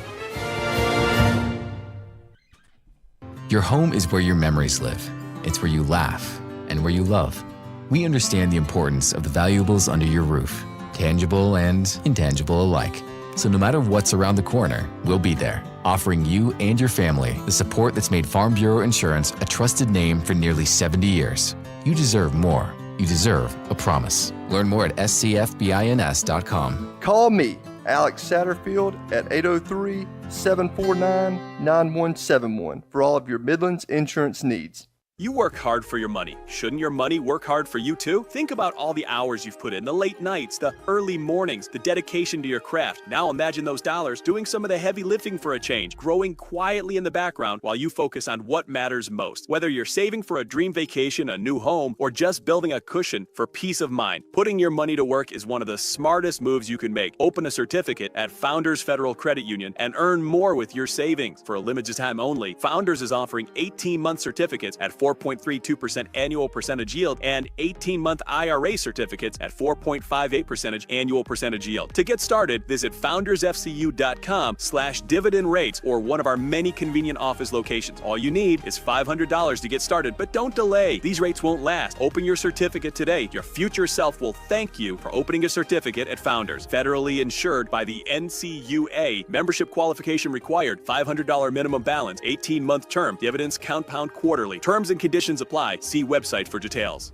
Your home is where your memories live. It's where you laugh and where you love. We understand the importance of the valuables under your roof, tangible and intangible alike. So no matter what's around the corner, we'll be there, offering you and your family the support that's made Farm Bureau Insurance a trusted name for nearly 70 years. You deserve more. You deserve a promise. Learn more at scfbins.com. Call me, Alex Satterfield, at 803-749-9171 for all of your Midlands insurance needs. You work hard for your money. Shouldn't your money work hard for you too? Think about all the hours you've put in, the late nights, the early mornings, the dedication to your craft. Now imagine those dollars doing some of the heavy lifting for a change, growing quietly in the background while you focus on what matters most. Whether you're saving for a dream vacation, a new home, or just building a cushion for peace of mind, putting your money to work is one of the smartest moves you can make. Open a certificate at Founders Federal Credit Union and earn more with your savings. For a limited time only, Founders is offering 18-month certificates at 4.32% annual percentage yield and 18-month IRA certificates at 4.58% annual percentage yield. To get started, visit foundersfcu.com/dividend rates or one of our many convenient office locations. All you need is $500 to get started, but don't delay. These rates won't last. Open your certificate today. Your future self will thank you for opening a certificate at Founders. Federally insured by the NCUA. Membership qualification required. $500 minimum balance. 18-month term. Dividends compound quarterly. Terms and conditions apply. See website for details.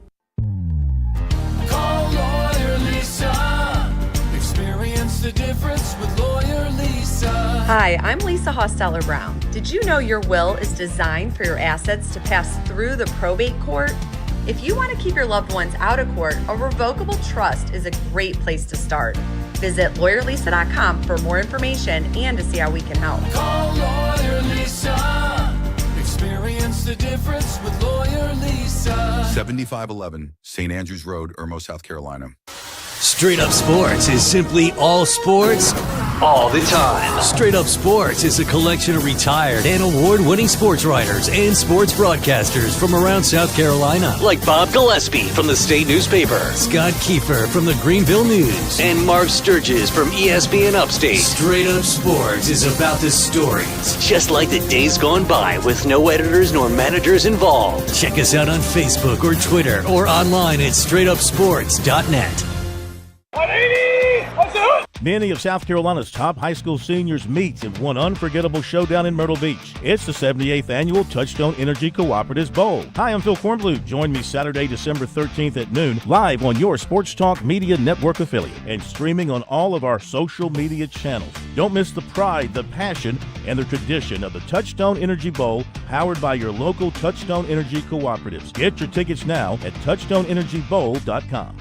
Call Lawyer Lisa. Experience the difference with Lawyer Lisa. Hi, I'm Lisa Hosteller Brown. Did you know your will is designed for your assets to pass through the probate court? If you want to keep your loved ones out of court, a revocable trust is a great place to start. Visit lawyerlisa.com for more information and to see how we can help. Call Lawyer Lisa. Experience the difference with Lawyer Lisa. 7511 St. Andrews Road, Irmo, South Carolina. Straight Up Sports is simply all sports all the time. Straight Up Sports is a collection of retired and award-winning sports writers and sports broadcasters from around South Carolina, like Bob Gillespie from the State Newspaper, Scott Kiefer from the Greenville News, and Marv Sturgis from ESPN Upstate. Straight Up Sports is about the stories, just like the days gone by with no editors nor managers involved. Check us out on Facebook or Twitter or online at straightupsports.net. Many of South Carolina's top high school seniors meet in one unforgettable showdown in Myrtle Beach. It's the 78th Annual Touchstone Energy Cooperatives Bowl. Hi, I'm Phil Kornbluth. Join me Saturday, December 13th at noon, live on your Sports Talk Media Network affiliate and streaming on all of our social media channels. Don't miss the pride, the passion, and the tradition of the Touchstone Energy Bowl, powered by your local Touchstone Energy Cooperatives. Get your tickets now at touchstoneenergybowl.com.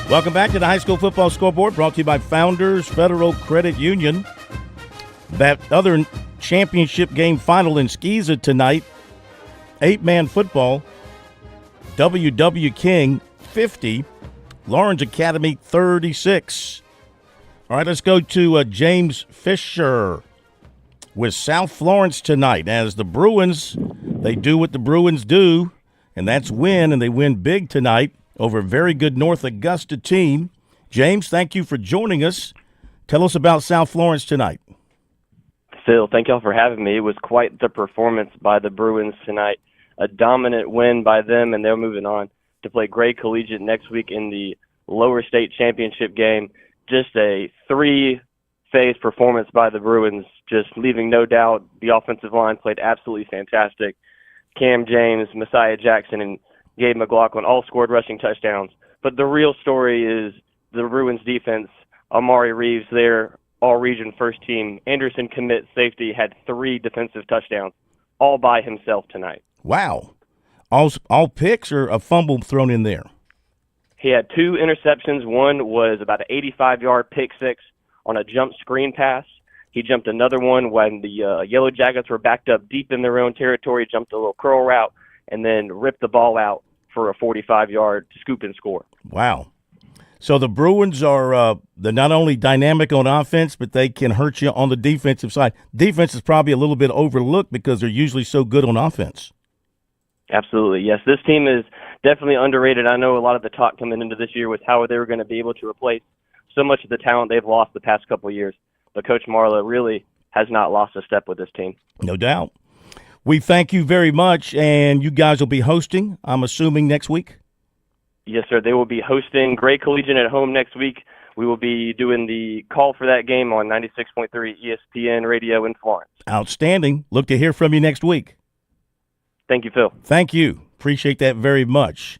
Welcome back to the High School Football Scoreboard, brought to you by Founders Federal Credit Union. That other championship game final in Skeeza tonight, 8-man football, W.W. King 50, Lawrence Academy 36. All right, let's go to James Fisher with South Florence tonight, as the Bruins, they do what the Bruins do, and that's win, and they win big tonight over a very good North Augusta team. James, thank you for joining us. Tell us about South Florence tonight. Phil, thank y'all for having me. It was quite the performance by the Bruins tonight. A dominant win by them, and they're moving on to play Gray Collegiate next week in the lower state championship game. Just a three-phase performance by the Bruins, just leaving no doubt. The offensive line played absolutely fantastic. Cam James, Messiah Jackson, and Gabe McLaughlin all scored rushing touchdowns. But the real story is the Bruins defense. Amari Reeves, their all-region first team, Anderson commit safety, had 3 defensive touchdowns, all by himself tonight. Wow. All picks or a fumble thrown in there? He had 2 interceptions. One was about an 85-yard pick six on a jump screen pass. He jumped another one when the Yellow Jackets were backed up deep in their own territory, jumped a little curl route, and then ripped the ball out for a 45-yard scoop and score. Wow. So the Bruins are they're not only dynamic on offense, but they can hurt you on the defensive side. Defense is probably a little bit overlooked because they're usually so good on offense. Absolutely, yes. This team is definitely underrated. I know a lot of the talk coming into this year was how they were going to be able to replace so much of the talent they've lost the past couple of years. But Coach Marla really has not lost a step with this team. No doubt. We thank you very much, and you guys will be hosting, I'm assuming, next week? Yes, sir. They will be hosting Gray Collegiate at home next week. We will be doing the call for that game on 96.3 ESPN Radio in Florence. Outstanding. Look to hear from you next week. Thank you, Phil. Thank you. Appreciate that very much.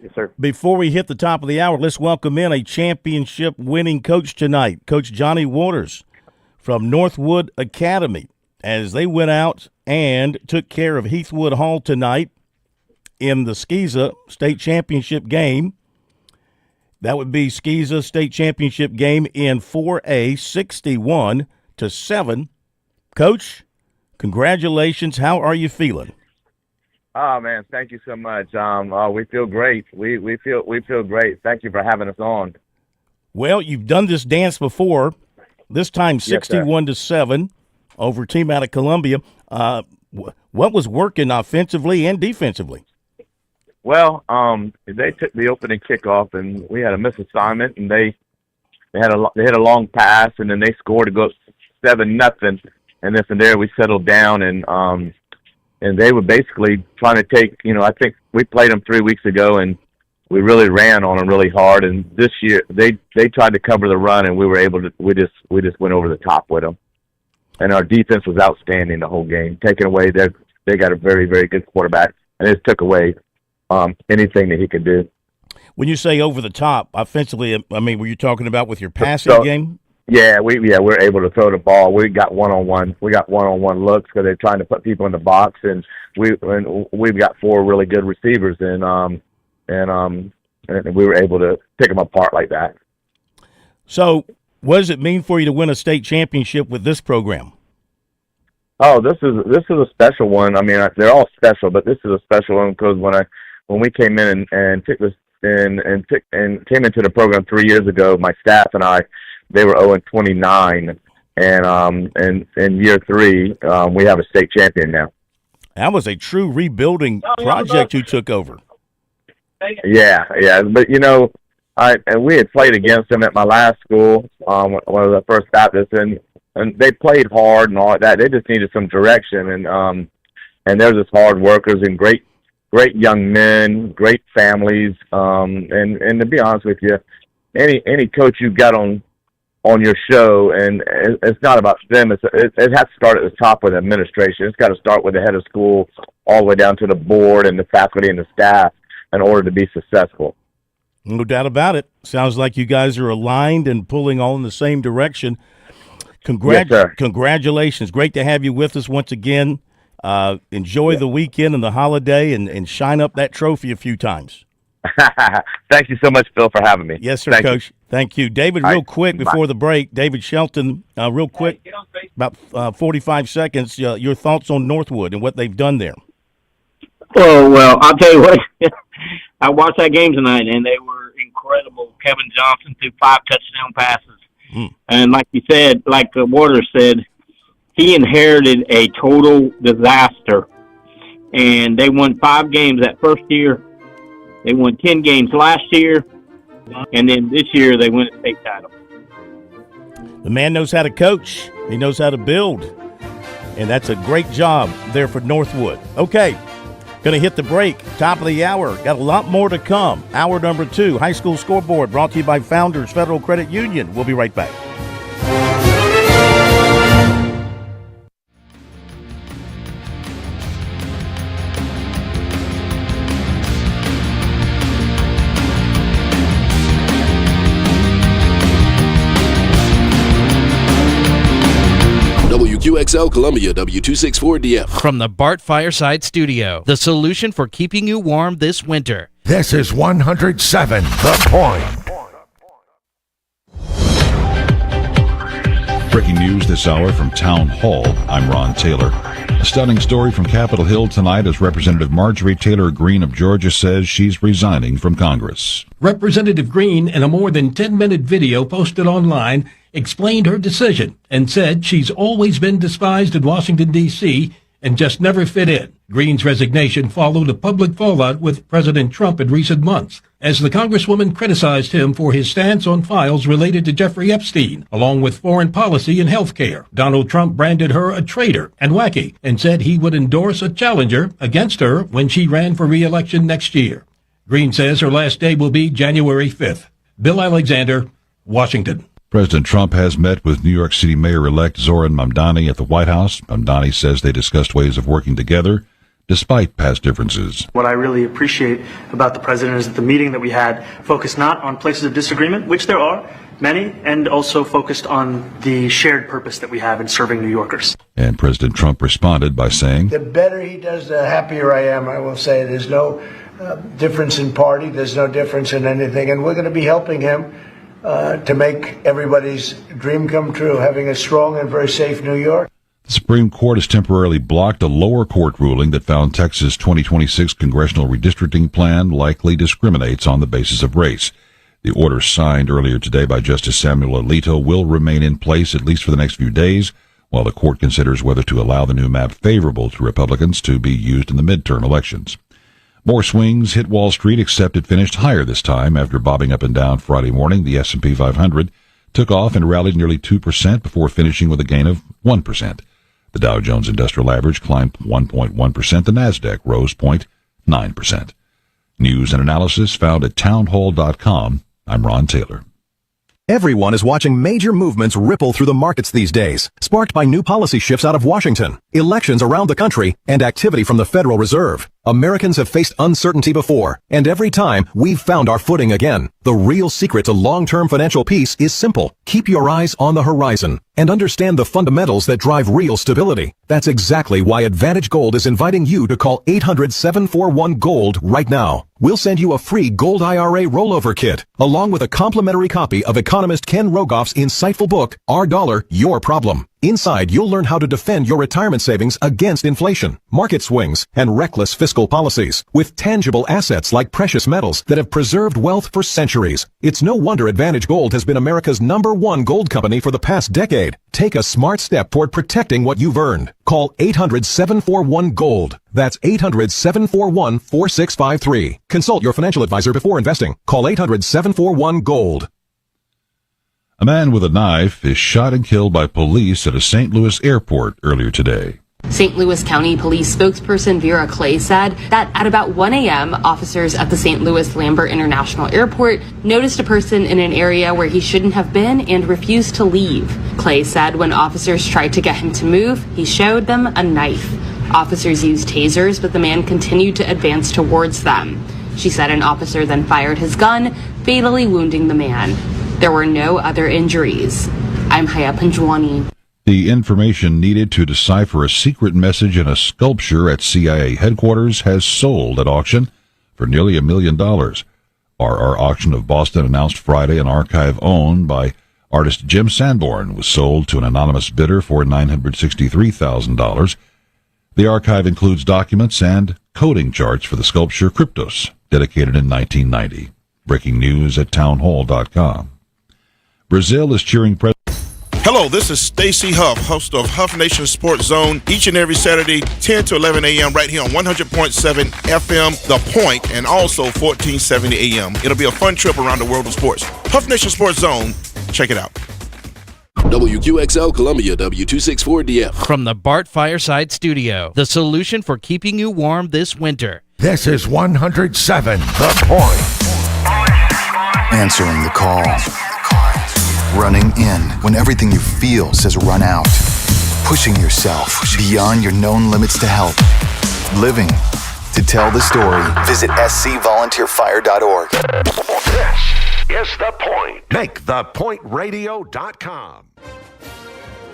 Yes, sir. Before we hit the top of the hour, let's welcome in a championship-winning coach tonight, Coach Johnny Waters from Northwood Academy, as they went out and took care of Heathwood Hall tonight in the Skeeza State Championship game. That would be Skeeza State Championship game in 4A, 61-7. Coach, congratulations. How are you feeling? Oh man, thank you so much. We feel great. We feel great. Thank you for having us on. Well, you've done this dance before. This time 61-7 over a team out of Columbia. What was working offensively and defensively? Well, they took the opening kickoff, and we had a misassignment, and they hit a long pass, and then they scored to go 7-0, and then from there we settled down, and they were basically trying to take. I think we played them 3 weeks ago, and we really ran on them really hard. And this year they tried to cover the run, and we were able to. We just went over the top with them, and our defense was outstanding the whole game. Taking away they got a very, very good quarterback, and it took away anything that he could do. When you say over the top, offensively, I mean, were you talking about with your passing game? Yeah, we're able to throw the ball. We got one-on-one looks because they're trying to put people in the box, and we've got 4 really good receivers, and we were able to pick them apart like that. So, what does it mean for you to win a state championship with this program? Oh, this is a special one. I mean, they're all special, but this is a special one because when we came in and took this and came into the program 3 years ago, my staff and I, they were 0-29, and in year 3, we have a state champion now. That was a true rebuilding project you took over. Yeah, but we had played against them at my last school, one of the First Baptist, and they played hard and all that. They just needed some direction, and they're just hard workers and great young men, great families, and to be honest with you, any coach you've got on your show, and it's not about them. It has to start at the top with administration. It's got to start with the head of school all the way down to the board and the faculty and the staff in order to be successful. No doubt about it. Sounds like you guys are aligned and pulling all in the same direction. Yes, sir. Congratulations. Great to have you with us once again. Enjoy the weekend and the holiday and shine up that trophy a few times. Thank you so much, Phil, for having me. Yes, sir, Thank Coach. You. Thank you. David, real quick before the break, David Shelton, real quick, about 45 seconds, your thoughts on Northwood and what they've done there. Oh, well, I'll tell you what. I watched that game tonight, and they were incredible. Kevin Johnson threw 5 touchdown passes. And like you said, like Waters said, he inherited a total disaster. And they won 5 games that first year. They won 10 games last year. And then this year they won a state title. The man knows how to coach. He knows how to build. And that's a great job there for Northwood. Okay. Going to hit the break. Top of the hour. Got a lot more to come. Hour number 2, High School Scoreboard, brought to you by Founders Federal Credit Union. We'll be right back. WQXL Columbia, W264DF. From the Bart Fireside Studio, the solution for keeping you warm this winter. This is 107 The Point. Breaking news this hour from Town Hall. I'm Ron Taylor. A stunning story from Capitol Hill tonight as Representative Marjorie Taylor Greene of Georgia says she's resigning from Congress. Representative Greene, in a more than 10-minute video posted online, explained her decision and said she's always been despised in Washington, D.C., and just never fit in. Greene's resignation followed a public fallout with President Trump in recent months, as the Congresswoman criticized him for his stance on files related to Jeffrey Epstein, along with foreign policy and health care. Donald Trump branded her a traitor and wacky and said he would endorse a challenger against her when she ran for re-election next year. Greene says her last day will be January 5th. Bill Alexander, Washington. President Trump has met with New York City Mayor-elect Zoran Mamdani at the White House. Mamdani says they discussed ways of working together despite past differences. What I really appreciate about the president is that the meeting that we had focused not on places of disagreement, which there are many, and also focused on the shared purpose that we have in serving New Yorkers. And President Trump responded by saying, "The better he does, the happier I am. I will say there's no difference in party. There's no difference in anything. And we're going to be helping him to make everybody's dream come true, having a strong and very safe New York." The Supreme Court has temporarily blocked a lower court ruling that found Texas' 2026 congressional redistricting plan likely discriminates on the basis of race. The order signed earlier today by Justice Samuel Alito will remain in place at least for the next few days, while the court considers whether to allow the new map favorable to Republicans to be used in the midterm elections. More swings hit Wall Street, except it finished higher this time after bobbing up and down Friday morning. The S&P 500 took off and rallied nearly 2% before finishing with a gain of 1%. The Dow Jones Industrial Average climbed 1.1%. The Nasdaq rose 0.9%. News and analysis found at townhall.com. I'm Ron Taylor. Everyone is watching major movements ripple through the markets these days, sparked by new policy shifts out of Washington, elections around the country, and activity from the Federal Reserve. Americans have faced uncertainty before, and every time we've found our footing again. The real secret to long-term financial peace is simple. Keep your eyes on the horizon and understand the fundamentals that drive real stability. That's exactly why Advantage Gold is inviting you to call 800-741-GOLD right now. We'll send you a free Gold IRA rollover kit, along with a complimentary copy of economist Ken Rogoff's insightful book, Our Dollar, Your Problem. Inside, you'll learn how to defend your retirement savings against inflation, market swings, and reckless fiscal policies with tangible assets like precious metals that have preserved wealth for centuries. It's no wonder Advantage Gold has been America's #1 gold company for the past decade. Take a smart step toward protecting what you've earned. Call 800-741-GOLD. That's 800-741-4653. Consult your financial advisor before investing. Call 800-741-GOLD. A man with a knife is shot and killed by police at a St. Louis airport earlier today. St. Louis County Police spokesperson Vera Clay said that at about 1 a.m., officers at the St. Louis Lambert International Airport noticed a person in an area where he shouldn't have been and refused to leave. Clay said when officers tried to get him to move, he showed them a knife. Officers used tasers, but the man continued to advance towards them. She said an officer then fired his gun, fatally wounding the man. There were no other injuries. I'm Haya Panjwani. The information needed to decipher a secret message in a sculpture at CIA headquarters has sold at auction for nearly $1 million. RR Auction of Boston announced Friday an archive owned by artist Jim Sanborn was sold to an anonymous bidder for $963,000. The archive includes documents and coding charts for the sculpture Kryptos, dedicated in 1990. Breaking news at townhall.com. Brazil is cheering President. Hello, this is Stacy Huff, host of Huff Nation Sports Zone, each and every Saturday, 10 to 11 a.m. right here on 100.7 FM, The Point, and also 1470 a.m. It'll be a fun trip around the world of sports. Huff Nation Sports Zone, check it out. WQXL Columbia, W264DF. From the Bart Fireside Studio, the solution for keeping you warm this winter. This is 107 The Point. Answering the call. Running in when everything you feel says run out. Pushing yourself beyond your known limits to help. Living to tell the story. Visit scvolunteerfire.org. This is The Point. Make thepointradio.com.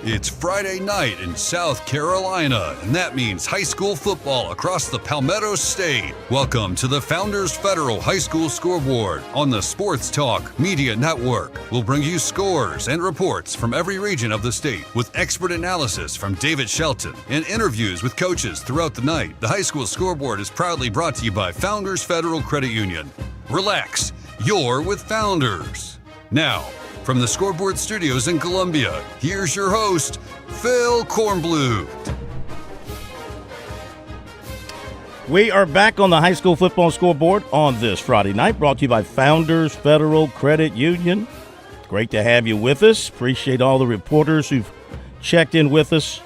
It's Friday night in South Carolina, and that means high school football across the Palmetto State. Welcome to the Founders Federal High School Scoreboard on the Sports Talk Media Network. We'll bring you scores and reports from every region of the state with expert analysis from David Shelton and interviews with coaches throughout the night. The High School Scoreboard is proudly brought to you by Founders Federal Credit Union. Relax, you're with Founders. Now, from the Scoreboard Studios in Columbia, here's your host, Phil Kornbluth. We are back on the High School Football Scoreboard on this Friday night, brought to you by Founders Federal Credit Union. Great to have you with us. Appreciate all the reporters who've checked in with us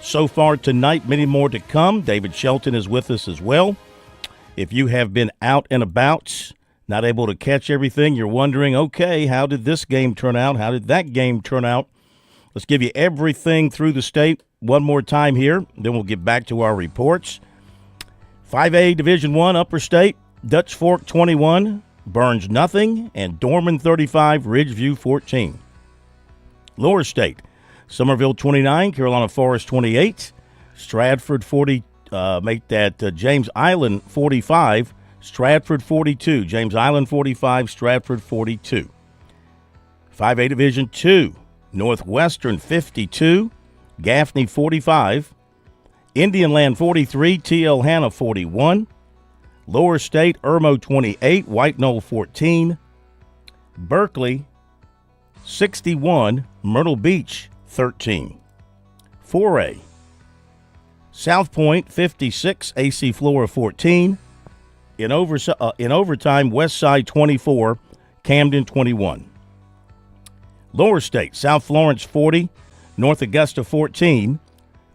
so far tonight. Many more to come. David Shelton is with us as well. If you have been out and about, not able to catch everything, you're wondering, okay, how did this game turn out? How did that game turn out? Let's give you everything through the state one more time here. Then we'll get back to our reports. 5A Division I Upper State, Dutch Fork 21, Burns nothing, and Dorman 35, Ridgeview 14. Lower State, Somerville 29, Carolina Forest 28, Stratford 40, make that James Island 45, Stratford 42, James Island 45, Stratford 42. 5A Division II, Northwestern 52, Gaffney 45, Indian Land 43, TL Hanna 41, Lower State, Irmo 28, White Knoll 14, Berkeley 61, Myrtle Beach 13. 4A, South Point 56, AC Flora 14, in overtime, Westside 24, Camden 21. Lower State, South Florence 40, North Augusta 14,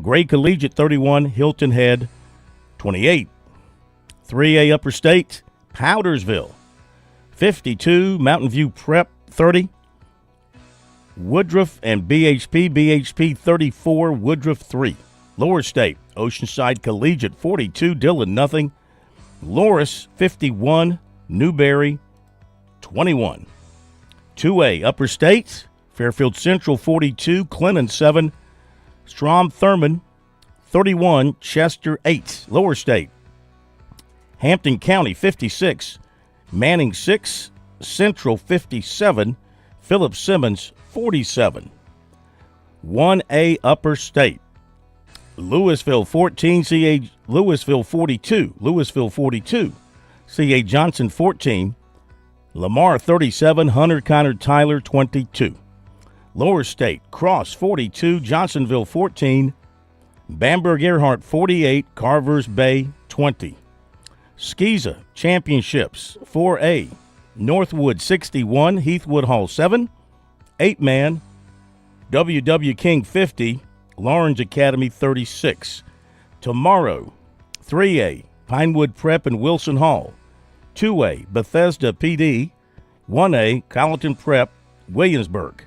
Gray Collegiate 31, Hilton Head 28. 3A Upper State, Powdersville 52, Mountain View Prep 30, Woodruff and BHP 34, Woodruff 3. Lower State, Oceanside Collegiate 42, Dillon nothing. Loris 51, Newberry 21. 2A, Upper State, Fairfield Central 42, Clinton 7, Strom Thurmond 31, Chester 8. Lower State, Hampton County 56, Manning 6, Central 57, Philip Simmons 47. 1A, Upper State, Louisville 14, C.A. Louisville 42, Louisville 42, C.A. Johnson 14, Lamar 37, Hunter Connor Tyler 22. Lower State, Cross 42, Johnsonville 14, Bamberg Earhart 48, Carvers Bay 20. Skeeza Championships 4A, Northwood 61, Heathwood Hall 7, 8-man, W.W. King 50, Lawrence Academy 36. Tomorrow, 3A, Pinewood Prep and Wilson Hall. 2A, Bethesda PD. 1A, Colleton Prep, Williamsburg.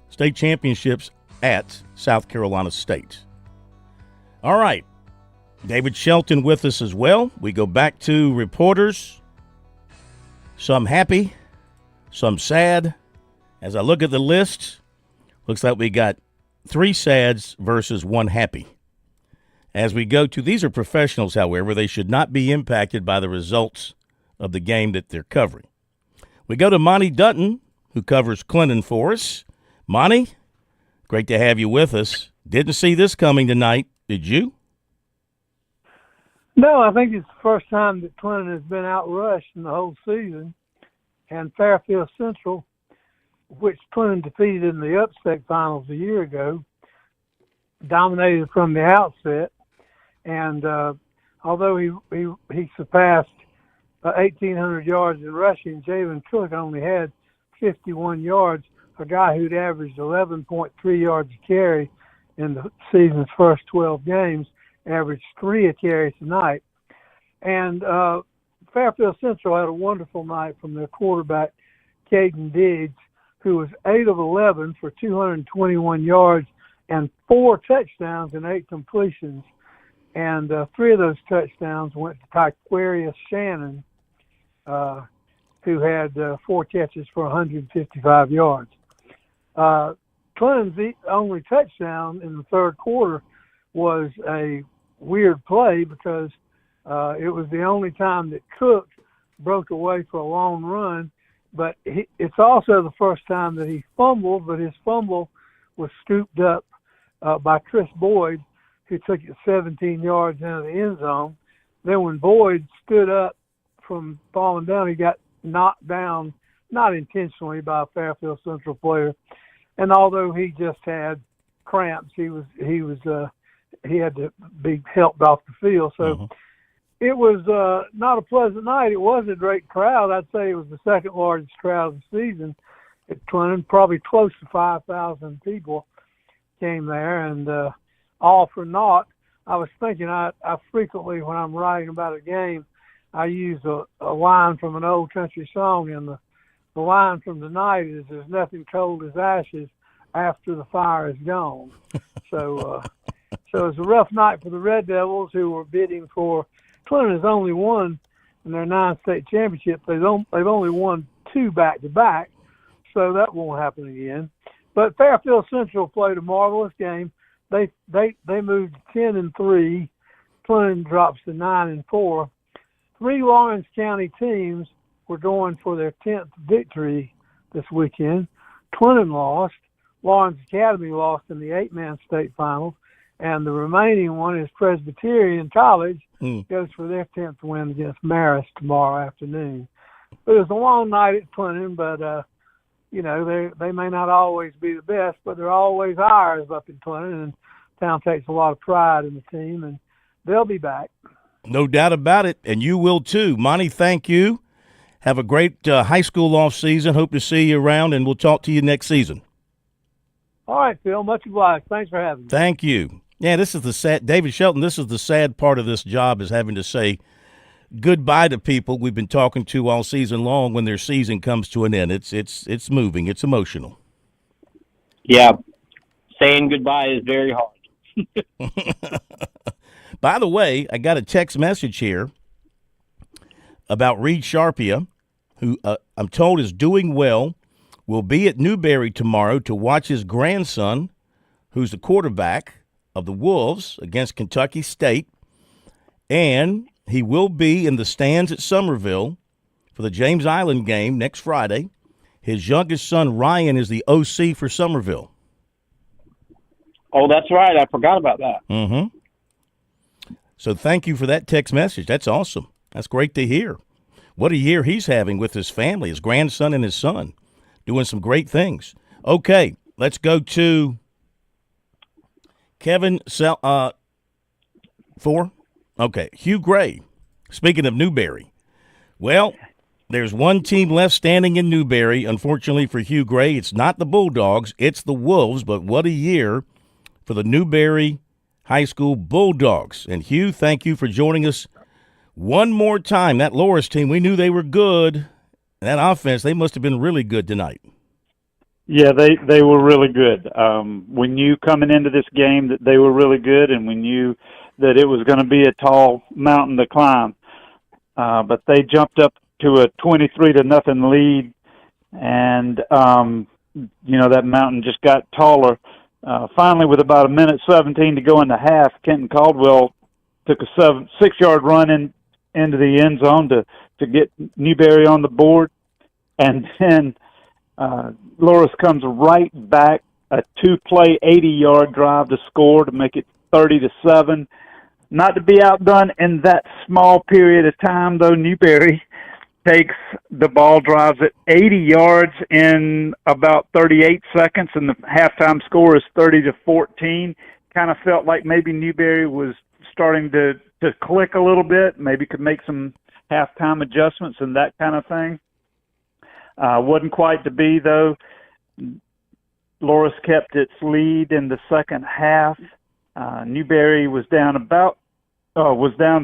State championships at South Carolina State. All right. David Shelton with us as well. We go back to reporters. Some happy, some sad. As I look at the list, looks like we got 3 sads versus 1 happy. As we go to, these are professionals, however, they should not be impacted by the results of the game that they're covering. We go to Monty Dutton, who covers Clinton for us. Monty, great to have you with us. Didn't see this coming tonight, did you? No, I think it's the first time that Clinton has been outrushed in the whole season. And Fairfield Central, which Clinton defeated in the upstate finals a year ago, dominated from the outset. And although he surpassed 1,800 yards in rushing, Jalen Cook only had 51 yards, a guy who'd averaged 11.3 yards a carry in the season's first 12 games, averaged 3 a carry tonight. And Fairfield Central had a wonderful night from their quarterback, Caden Diggs, who was 8 of 11 for 221 yards and 4 touchdowns and 8 completions. And 3 of those touchdowns went to Tyquarius Shannon, who had 4 catches for 155 yards. Clinton's only touchdown in the third quarter was a weird play because it was the only time that Cook broke away for a long run. But it's also the first time that he fumbled, but his fumble was scooped up by Chris Boyd, who took it 17 yards into the end zone. Then when Boyd stood up from falling down, he got knocked down, not intentionally, by a Fairfield Central player. And although he just had cramps, he had to be helped off the field. So it was not a pleasant night. It was a great crowd. I'd say it was the second largest crowd of the season at Clinton. Probably close to 5,000 people came there, and all for naught. I was thinking I frequently, when I'm writing about a game, I use a line from an old country song, and the line from tonight is, "There's nothing cold as ashes after the fire is gone." So it was a rough night for the Red Devils, who were bidding for. Clinton has only won in their 9 state championships. They've only won 2 back-to-back, so that won't happen again. But Fairfield Central played a marvelous game. They moved to 10-3. Clinton drops to 9-4. 3 Lawrence County teams were going for their 10th victory this weekend. Clinton lost. Lawrence Academy lost in the 8-man state finals. And the remaining one is Presbyterian College, goes for their 10th win against Marist tomorrow afternoon. It was a long night at Clinton, but, they may not always be the best, but they're always ours up in Clinton, and town takes a lot of pride in the team, and they'll be back. No doubt about it, and you will too. Monty, thank you. Have a great high school off season. Hope to see you around, and we'll talk to you next season. All right, Phil. Much obliged. Thanks for having me. Thank you. Yeah, this is the sad, David Shelton, this is the sad part of this job, is having to say goodbye to people we've been talking to all season long when their season comes to an end. It's moving. It's emotional. Yeah. Saying goodbye is very hard. By the way, I got a text message here about Reed Sharpia, who I'm told is doing well, will be at Newberry tomorrow to watch his grandson, who's the quarterback of the Wolves against Kentucky State, and he will be in the stands at Somerville for the James Island game next Friday. His youngest son, Ryan, is the OC for Somerville. Oh, that's right. I forgot about that. Mm-hmm. So thank you for that text message. That's awesome. That's great to hear. What a year he's having with his family, his grandson and his son, doing some great things. Okay, let's go to Kevin. Four? Okay, Hugh Gray. Speaking of Newberry, well, there's one team left standing in Newberry. Unfortunately for Hugh Gray, it's not the Bulldogs, it's the Wolves, but what a year for the Newberry High School Bulldogs. And Hugh, thank you for joining us one more time. That Loris team, we knew they were good. That offense, they must have been really good tonight. Yeah, they were really good. We knew coming into this game that they were really good, and we knew that it was going to be a tall mountain to climb. But they jumped up to a 23-0 lead, and that mountain just got taller. Finally, with about 1:17 to go in the half, Kenton Caldwell took a 6-yard run into the end zone to get Newberry on the board, and then Loris comes right back, a 2-play 80-yard drive to score to make it 30-7. Not to be outdone in that small period of time, though, Newberry takes the ball, drives it 80 yards in about 38 seconds, and the halftime score is 30-14. Kind of felt like maybe Newberry was starting to click a little bit, maybe could make some halftime adjustments and that kind of thing. Wasn't quite to be, though. Loris kept its lead in the second half. Newberry was down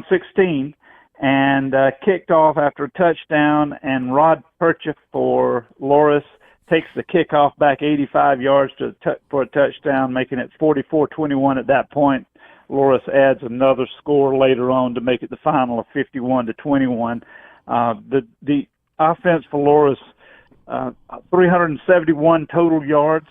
16 and kicked off after a touchdown, and Rod Percha for Loris takes the kickoff back 85 yards for a touchdown, making it 44-21 at that point. Loris adds another score later on to make it the final of 51-21. The offense for Loris, 371 total yards,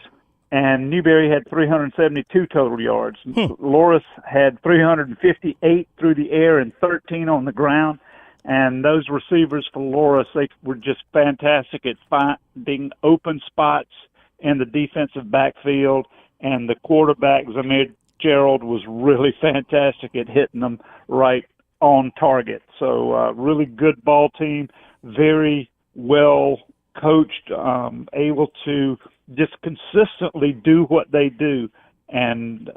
and Newberry had 372 total yards. Loris had 358 through the air and 13 on the ground. And those receivers for Loris, they were just fantastic at finding open spots in the defensive backfield. And the quarterback, Zamir Gerald, was really fantastic at hitting them right on target. So really good ball team, very well coached, able to just consistently do what they do and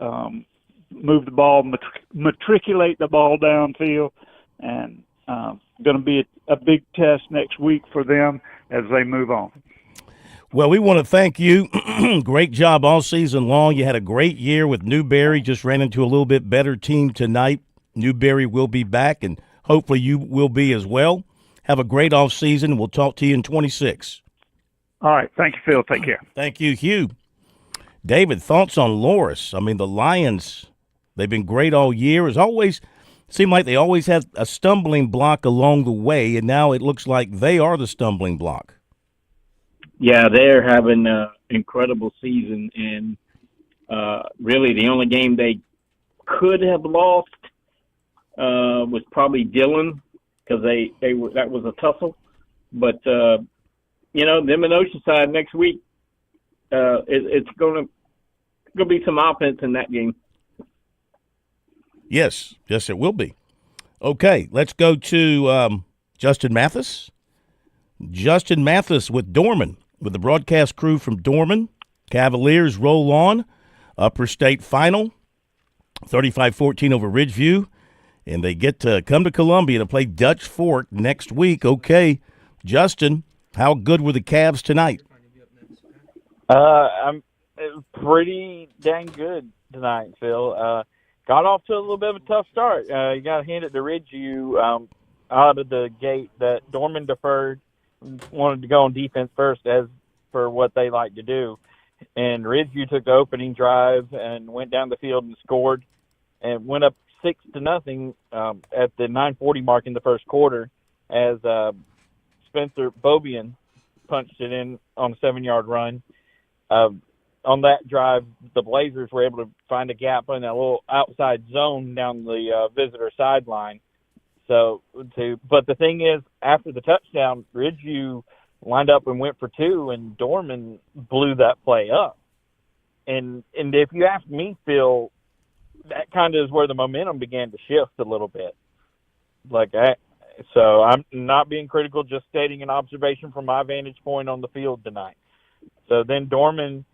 move the ball, matriculate the ball downfield, and going to be a big test next week for them as they move on. Well, we want to thank you. Great job all season long. You had a great year with Newberry, just ran into a little bit better team tonight. Newberry will be back, and hopefully you will be as well. Have a great off season. We'll talk to you in 26. All right. Thank you, Phil. Take care. Thank you, Hugh. David, thoughts on Loris? I mean, the Lions, they've been great all year. As always, seemed like they always had a stumbling block along the way, and now it looks like they are the stumbling block. Yeah, they're having an incredible season, and really the only game they could have lost was probably Dillon, because that was a tussle. But them in Oceanside next week, it's going to be some offense in that game. Yes, it will be. Okay, let's go to Justin Mathis. Justin Mathis with Dorman, with the broadcast crew from Dorman. Cavaliers roll on. Upper State final, 35-14 over Ridgeview. And they get to come to Columbia to play Dutch Fork next week. Okay, Justin, how good were the Cavs tonight? I'm pretty dang good tonight, Phil. Got off to a little bit of a tough start. You got to hand it to Ridgeview out of the gate that Dorman deferred, wanted to go on defense first as for what they like to do. and Ridgeview took the opening drive and went down the field and scored, and went up 6-0 at the 9:40 mark in the first quarter, as Spencer Bobian punched it in on a 7-yard run. On that drive, the Blazers were able to find a gap in that little outside zone down the visitor sideline. But the thing is, after the touchdown, Ridgeview lined up and went for 2, and Dorman blew that play up. And if you ask me, Phil, that kind of is where the momentum began to shift a little bit. So I'm not being critical, just stating an observation from my vantage point on the field tonight. So then Dorman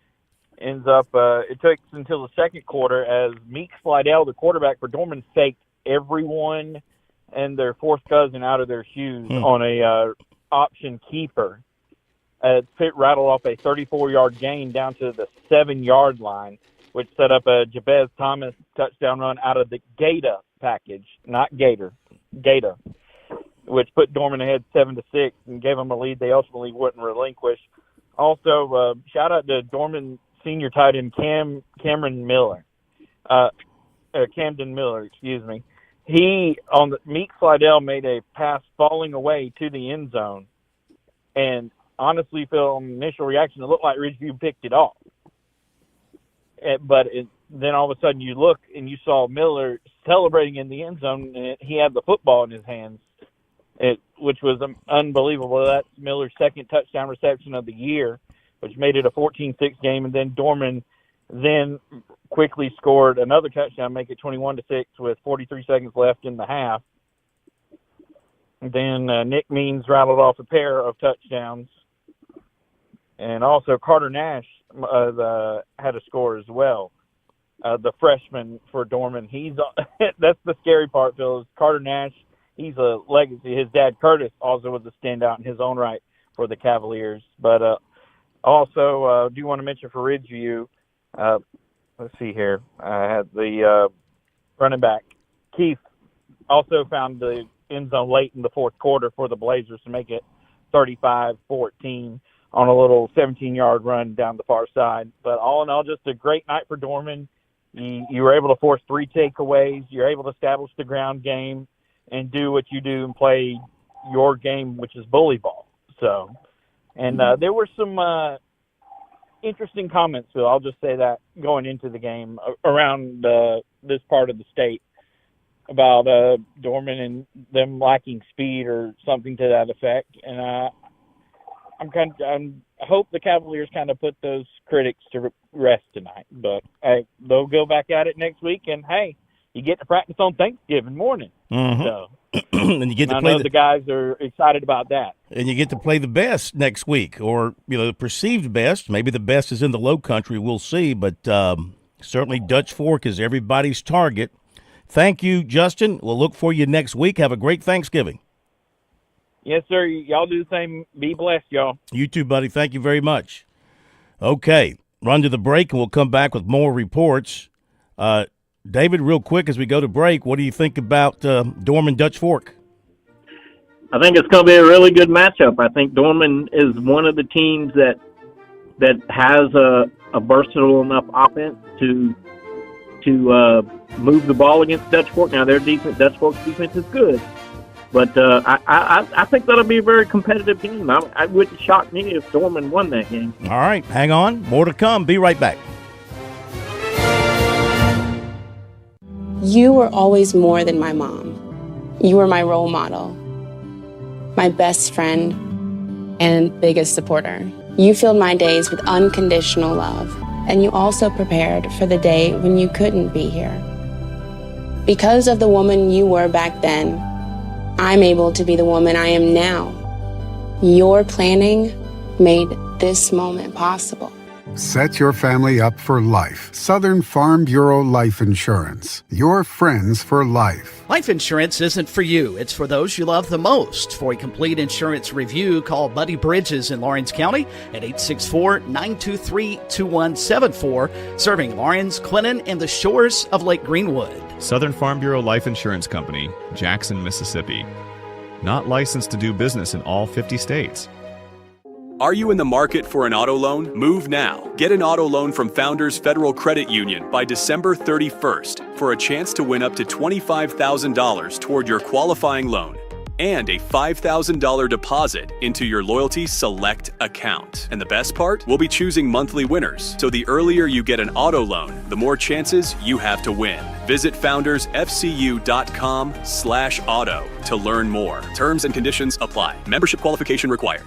ends up, it takes until the second quarter as Meek Slidell, the quarterback for Dorman, faked everyone and their fourth cousin out of their shoes on a option keeper. Pitt rattled off a 34-yard gain down to the 7-yard line, which set up a Jabez Thomas touchdown run out of the Gator package, not Gator, Gator, which put Dorman ahead 7-6 and gave them a lead they ultimately wouldn't relinquish. Also, shout out to Dorman senior tight end Camden Miller, excuse me. Meek Slidell made a pass falling away to the end zone, and honestly, Phil, on initial reaction, it looked like Ridgeview picked it off. Then all of a sudden you look and you saw Miller celebrating in the end zone, and he had the football in his hands, which was unbelievable. That's Miller's second touchdown reception of the year, which made it a 14-6 game. And then Dorman then quickly scored another touchdown, make it 21-6 with 43 seconds left in the half. Then Nick Means rattled off a pair of touchdowns. And also Carter Nash had a score as well. The freshman for Dorman. That's the scary part, Phil, is Carter Nash. He's a legacy. His dad, Curtis, also was a standout in his own right for the Cavaliers. But also, do you want to mention for Ridgeview, let's see here. I had the running back, Keith, also found the end zone late in the fourth quarter for the Blazers to make it 35-14 on a little 17-yard run down the far side. But all in all, just a great night for Dorman. You were able to force 3 takeaways. You're able to establish the ground game and do what you do and play your game, which is bully ball. So, and there were some interesting comments, Phil. I'll just say that going into the game around this part of the state about Dorman and them lacking speed or something to that effect. And I hope the Cavaliers kind of put those critics to rest tonight. But they'll go back at it next week, and hey, you get to practice on Thanksgiving morning. Mm-hmm. So, and you get to I play. know the guys are excited about that. And you get to play the best next week, or the perceived best. Maybe the best is in the Low Country. We'll see, but certainly Dutch Fork is everybody's target. Thank you, Justin. We'll look for you next week. Have a great Thanksgiving. Yes, sir. Y'all do the same. Be blessed, y'all. You too, buddy. Thank you very much. Okay, run to the break, and we'll come back with more reports. David, real quick as we go to break, what do you think about Dorman Dutch Fork? I think it's going to be a really good matchup. I think Dorman is one of the teams that has a versatile enough offense to move the ball against Dutch Fork. Now, Dutch Fork's defense is good, but I think that'll be a very competitive game. It wouldn't shock me if Dorman won that game. All right, hang on. More to come. Be right back. You were always more than my mom. You were my role model, my best friend, and biggest supporter. You filled my days with unconditional love, and you also prepared for the day when you couldn't be here. Because of the woman you were back then, I'm able to be the woman I am now. Your planning made this moment possible. Set your family up for life. Southern Farm Bureau Life Insurance. Your friends for life. Life insurance isn't for you. It's for those you love the most. For a complete insurance review, call Buddy Bridges in Lawrence County at 864-923-2174, serving Lawrence, Clinton, and the shores of Lake Greenwood. Southern Farm Bureau Life Insurance Company, Jackson, Mississippi. Not licensed to do business in all 50 states. Are you in the market for an auto loan? Move now. Get an auto loan from Founders Federal Credit Union by December 31st for a chance to win up to $25,000 toward your qualifying loan and a $5,000 deposit into your Loyalty Select account. And the best part? We'll be choosing monthly winners, so the earlier you get an auto loan, the more chances you have to win. Visit foundersfcu.com/auto to learn more. Terms and conditions apply. Membership qualification required.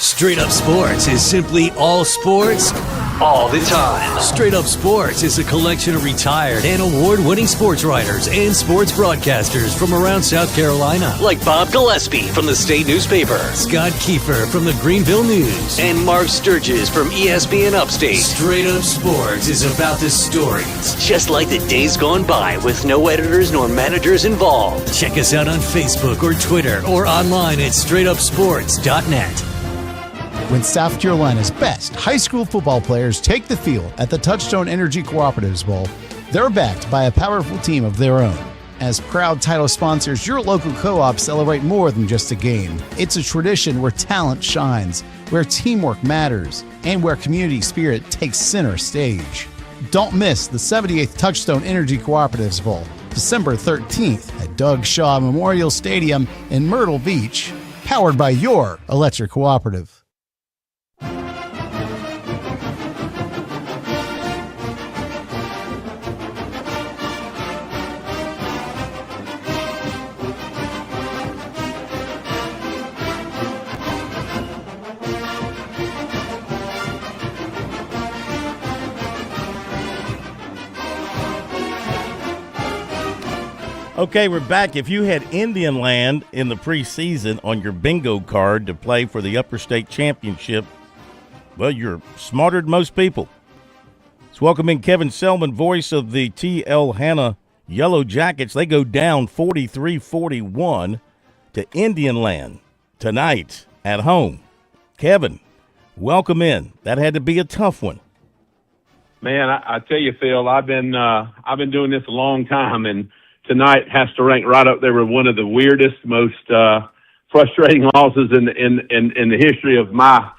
Straight Up Sports is simply all sports, all the time. Straight Up Sports is a collection of retired and award-winning sports writers and sports broadcasters from around South Carolina. Like Bob Gillespie from the State Newspaper, Scott Kiefer from the Greenville News, and Marv Sturgis from ESPN Upstate. Straight Up Sports is about the stories, just like the days gone by with no editors nor managers involved. Check us out on Facebook or Twitter or online at straightupsports.net. When South Carolina's best high school football players take the field at the Touchstone Energy Cooperatives Bowl, they're backed by a powerful team of their own. As proud title sponsors, your local co-ops celebrate more than just a game. It's a tradition where talent shines, where teamwork matters, and where community spirit takes center stage. Don't miss the 78th Touchstone Energy Cooperatives Bowl, December 13th at Doug Shaw Memorial Stadium in Myrtle Beach, powered by your electric cooperative. Okay, we're back. If you had Indian Land in the preseason on your bingo card to play for the Upper State Championship, well, you're smarter than most people. Let's welcome in Kevin Selman, voice of the T.L. Hanna Yellow Jackets. They go down 43-41 to Indian Land tonight at home. Kevin, welcome in. That had to be a tough one. Man, I tell you, Phil, I've been doing this a long time, and tonight has to rank right up there with one of the weirdest, most frustrating losses in the history of my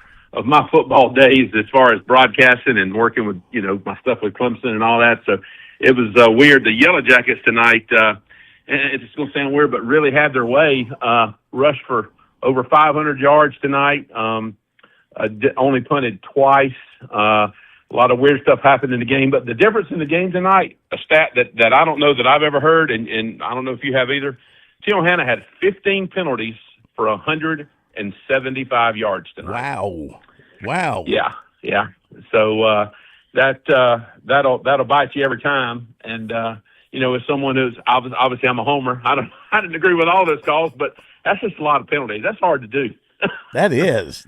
football days, as far as broadcasting and working with my stuff with Clemson and all that. So it was weird. The Yellow Jackets tonight, and it's going to sound weird, but really had their way. Rushed for over 500 yards tonight. Only punted twice. A lot of weird stuff happened in the game, but the difference in the game tonight, a stat that I don't know that I've ever heard, and I don't know if you have either, T.L. Hanna had 15 penalties for 175 yards tonight. Wow. Yeah. So that'll bite you every time. And as someone who's obviously I'm a homer, I didn't agree with all those calls, but that's just a lot of penalties. That's hard to do. That is.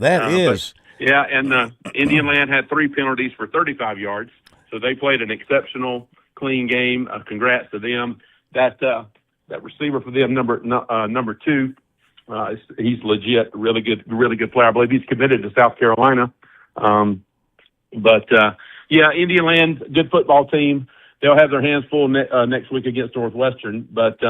Yeah, and Indian Land had 3 penalties for 35 yards, so they played an exceptional, clean game. Congrats to them. That receiver for them, number 2, he's legit, really good player. I believe he's committed to South Carolina. Indian Land, good football team. They'll have their hands full next week against Northwestern, but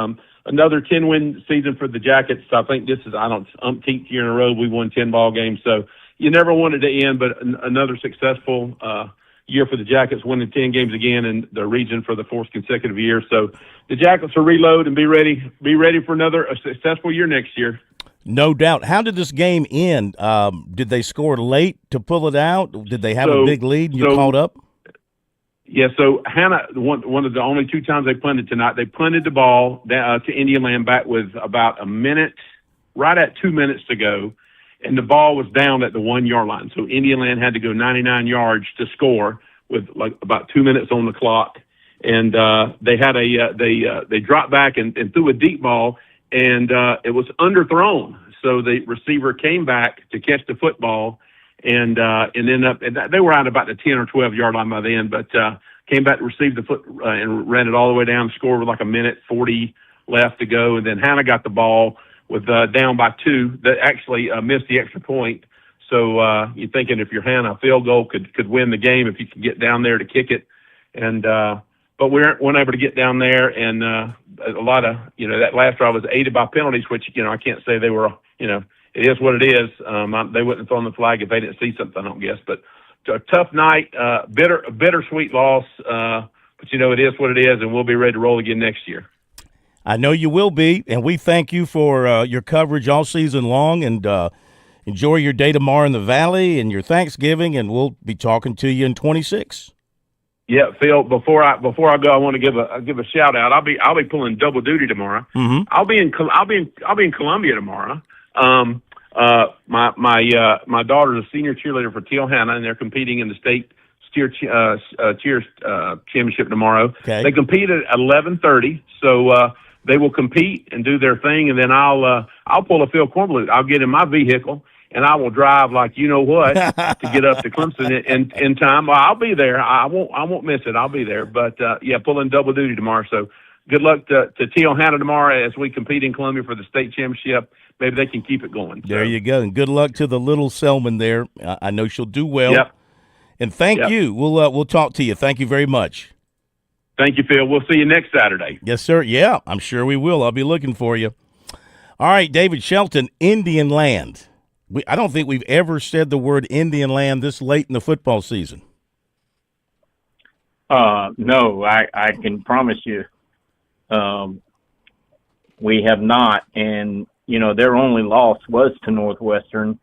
another 10-win season for the Jackets. I think this is umpteenth year in a row we won 10 ball games, so you never wanted to end, but another successful year for the Jackets, winning 10 games again in the region for the 4th consecutive year. So the Jackets will reload and be ready for another successful year next year. No doubt. How did this game end? Did they score late to pull it out? Did they have a big lead and you caught up? Yeah, so Hanna, one of the only 2 times they punted tonight, they punted the ball to Indian Land back with about a minute, right at 2 minutes to go. And the ball was down at the 1-yard line. So Indian Land had to go 99 yards to score with like about 2 minutes on the clock. And they had they dropped back and threw a deep ball, and it was underthrown. So the receiver came back to catch the football and ended up, and they were out about the 10 or 12 yard line by then, but came back to receive the foot and ran it all the way down, scored with like a minute 40 left to go. And then Hanna got the ball with down by 2 that actually missed the extra point. So you're thinking if you're Hanna, a field goal could win the game if you can get down there to kick it. And but we weren't able to get down there, and a lot of that last drive was aided by penalties, which I can't say they were it is what it is. They wouldn't have thrown the flag if they didn't see something, I don't guess. But a tough night, bittersweet loss. But it is what it is, and we'll be ready to roll again next year. I know you will be, and we thank you for your coverage all season long, and enjoy your day tomorrow in the Valley and your Thanksgiving, and we'll be talking to you in 26. Yeah, Phil. Before I go, I want to give a shout out. I'll be pulling double duty tomorrow. Mm-hmm. I'll be in Columbia tomorrow. My daughter's a senior cheerleader for Teal Hanna, and they're competing in the state cheer championship tomorrow. Okay. They compete at 11:30, so they will compete and do their thing, and then I'll pull a Phil Kornblut. I'll get in my vehicle and I will drive like you know what to get up to Clemson in time. Well, I'll be there. I won't miss it. I'll be there. But pulling double duty tomorrow. So good luck to Teal Hanna tomorrow as we compete in Columbia for the state championship. Maybe they can keep it going. There you go, and good luck to the little Selman there. I know she'll do well. Yep. And thank you. We'll talk to you. Thank you very much. Thank you, Phil. We'll see you next Saturday. Yes, sir. Yeah, I'm sure we will. I'll be looking for you. All right, David Shelton, Indian Land. I don't think we've ever said the word Indian Land this late in the football season. No, I can promise you we have not. And, their only loss was to Northwestern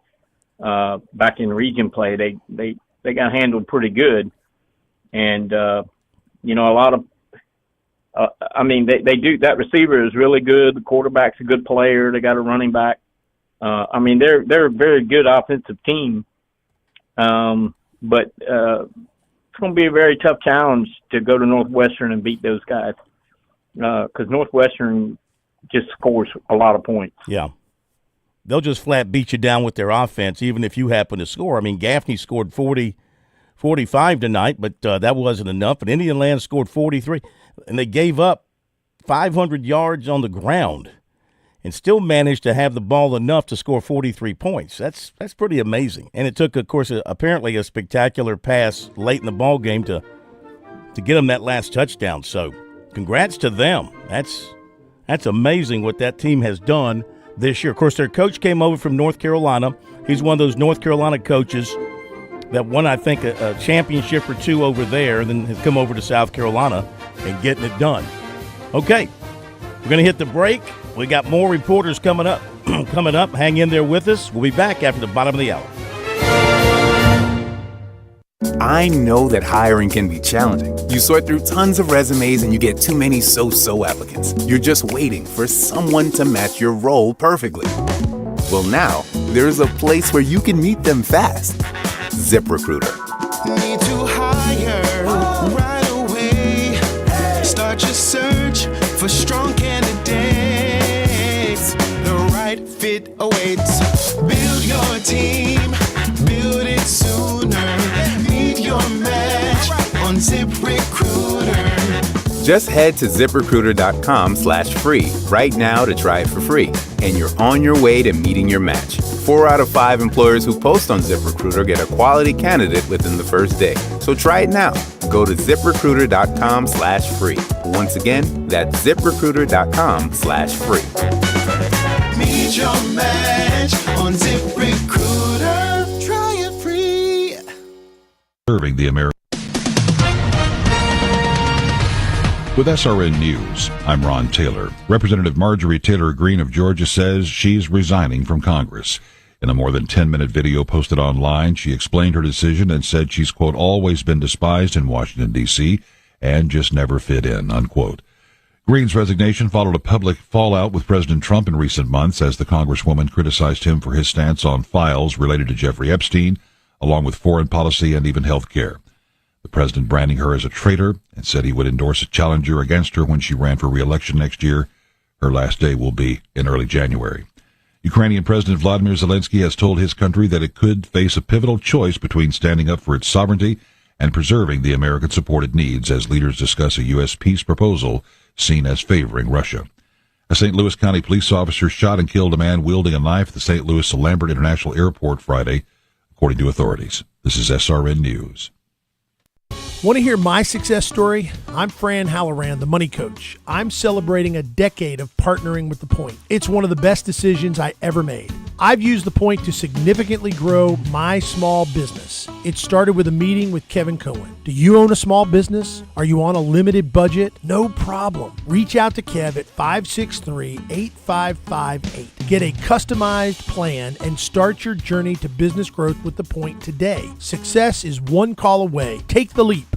back in region play. They got handled pretty good. And, a lot of they do. That receiver is really good. The quarterback's a good player. They got a running back. They're a very good offensive team. But it's going to be a very tough challenge to go to Northwestern and beat those guys because Northwestern just scores a lot of points. Yeah. They'll just flat beat you down with their offense, even if you happen to score. Gaffney scored 45 tonight, but that wasn't enough. But Indian Land scored 43, and they gave up 500 yards on the ground and still managed to have the ball enough to score 43 points. That's pretty amazing. And it took, of course, apparently a spectacular pass late in the ball game to get them that last touchdown. So congrats to them. That's amazing what that team has done this year. Of course, their coach came over from North Carolina. He's one of those North Carolina coaches that won, I think, a championship or two over there and then has come over to South Carolina and getting it done. Okay, we're going to hit the break. We got more reporters coming up. Hang in there with us. We'll be back after the bottom of the hour. I know that hiring can be challenging. You sort through tons of resumes and you get too many so-so applicants. You're just waiting for someone to match your role perfectly. Well, now, there's a place where you can meet them fast. ZipRecruiter. Need to hire right away. Start your search for strong candidates. The right fit awaits. Build your team. Build it sooner. Meet your match on ZipRecruiter. Just head to ZipRecruiter.com/free right now to try it for free. And you're on your way to meeting your match. 4 out of 5 employers who post on ZipRecruiter get a quality candidate within the first day. So try it now. Go to ZipRecruiter.com/free. Once again, that's ZipRecruiter.com/free. Meet your match on ZipRecruiter. Try it free. Serving the American. With SRN News, I'm Ron Taylor. Representative Marjorie Taylor Greene of Georgia says she's resigning from Congress. In a more than 10-minute video posted online, she explained her decision and said she's, quote, always been despised in Washington, D.C. and just never fit in, unquote. Greene's resignation followed a public fallout with President Trump in recent months as the Congresswoman criticized him for his stance on files related to Jeffrey Epstein, along with foreign policy and even health care. The president branding her as a traitor and said he would endorse a challenger against her when she ran for re-election next year. Her last day will be in early January. Ukrainian President Vladimir Zelensky has told his country that it could face a pivotal choice between standing up for its sovereignty and preserving the American-supported needs as leaders discuss a U.S. peace proposal seen as favoring Russia. A St. Louis County police officer shot and killed a man wielding a knife at the St. Louis Lambert International Airport Friday, according to authorities. This is SRN News. Want to hear my success story? I'm Fran Halloran, the money coach. I'm celebrating a decade of partnering with The Point. It's one of the best decisions I ever made. I've used the point to significantly grow my small business. It started with a meeting with Kevin Cohen. Do you own a small business? Are you on a limited budget? No problem. Reach out to Kev at 563-8558. Get a customized plan and start your journey to business growth with the point today. Success is one call away. Take the leap.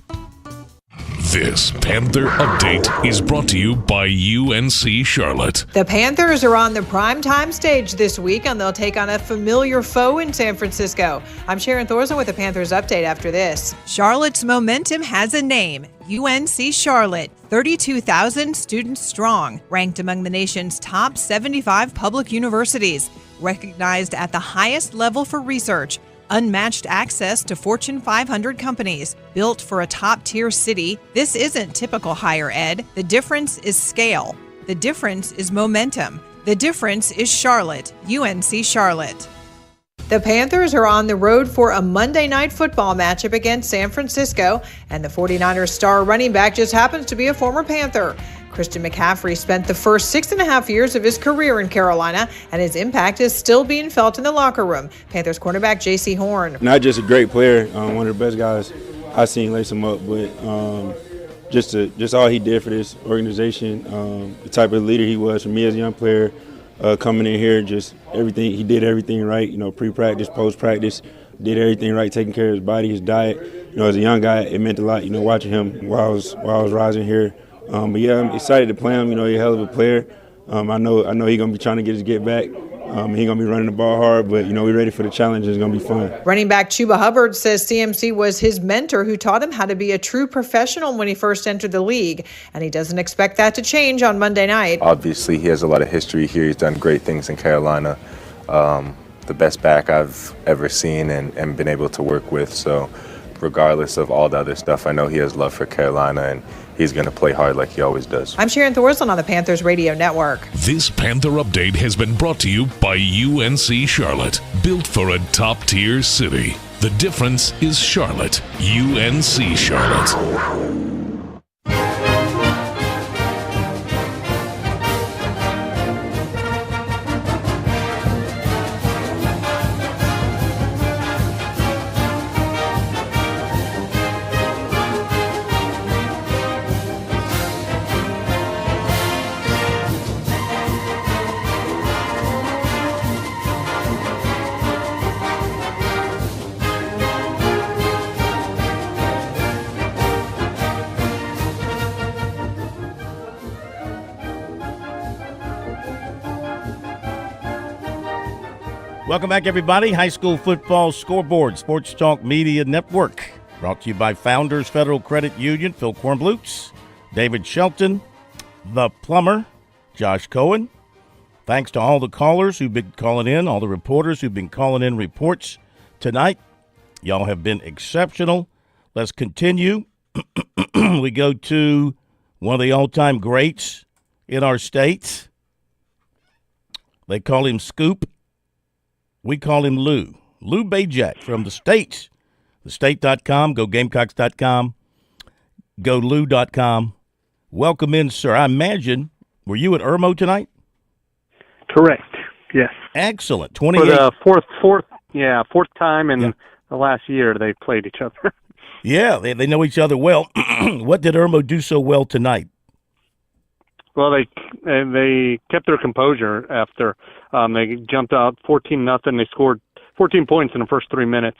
This Panther Update is brought to you by UNC Charlotte. The Panthers are on the primetime stage this week, and they'll take on a familiar foe in San Francisco. I'm Sharon Thorson with the Panthers Update after this. Charlotte's momentum has a name. UNC Charlotte, 32,000 students strong, ranked among the nation's top 75 public universities, recognized at the highest level for research, unmatched access to Fortune 500 companies, built for a top-tier city. This isn't typical higher ed. The difference is scale. The difference is momentum. The difference is Charlotte, UNC Charlotte. The Panthers are on the road for a Monday night football matchup against San Francisco, and the 49ers star running back just happens to be a former Panther. Christian McCaffrey spent the first 6.5 years of his career in Carolina, and his impact is still being felt in the locker room. Panthers cornerback J.C. Horn. Not just a great player, one of the best guys I've seen lace him up, but just all he did for this organization, the type of leader he was for me as a young player, coming in here, just everything, he did everything right, pre-practice, post-practice, did everything right, taking care of his body, his diet. As a young guy, it meant a lot, watching him while I was rising here. But yeah, I'm excited to play him. He's a hell of a player. I know he's gonna be trying to get his get back. He's gonna be running the ball hard, but we're ready for the challenge. It's gonna be fun. Running back Chuba Hubbard says CMC was his mentor who taught him how to be a true professional when he first entered the league, and he doesn't expect that to change on Monday night. Obviously, he has a lot of history here. He's done great things in Carolina. The best back I've ever seen and been able to work with. So regardless of all the other stuff, I know he has love for Carolina, and he's going to play hard like he always does. I'm Sharon Thorson on the Panthers Radio Network. This Panther Update has been brought to you by UNC Charlotte, built for a top-tier city. The difference is Charlotte, UNC Charlotte. Welcome back, everybody. High School Football Scoreboard, Sports Talk Media Network. Brought to you by Founders Federal Credit Union, Phil Kornblutz, David Shelton, The Plumber, Josh Cohen. Thanks to all the callers who've been calling in, all the reporters who've been calling in reports tonight. Y'all have been exceptional. Let's continue. We go to one of the all-time greats in our state. They call him Scoop. We call him Lou. Lou Bajak from the States. TheState.com, go Gamecocks.com, go Lou.com. Welcome in, sir. I imagine, were you at Irmo tonight? Correct. Yes. Excellent. 28. For the fourth time in the last year they played each other. Yeah, they know each other well. What did Irmo do so well tonight? Well, they kept their composure after they jumped out 14-0. They scored 14 points in the first 3 minutes,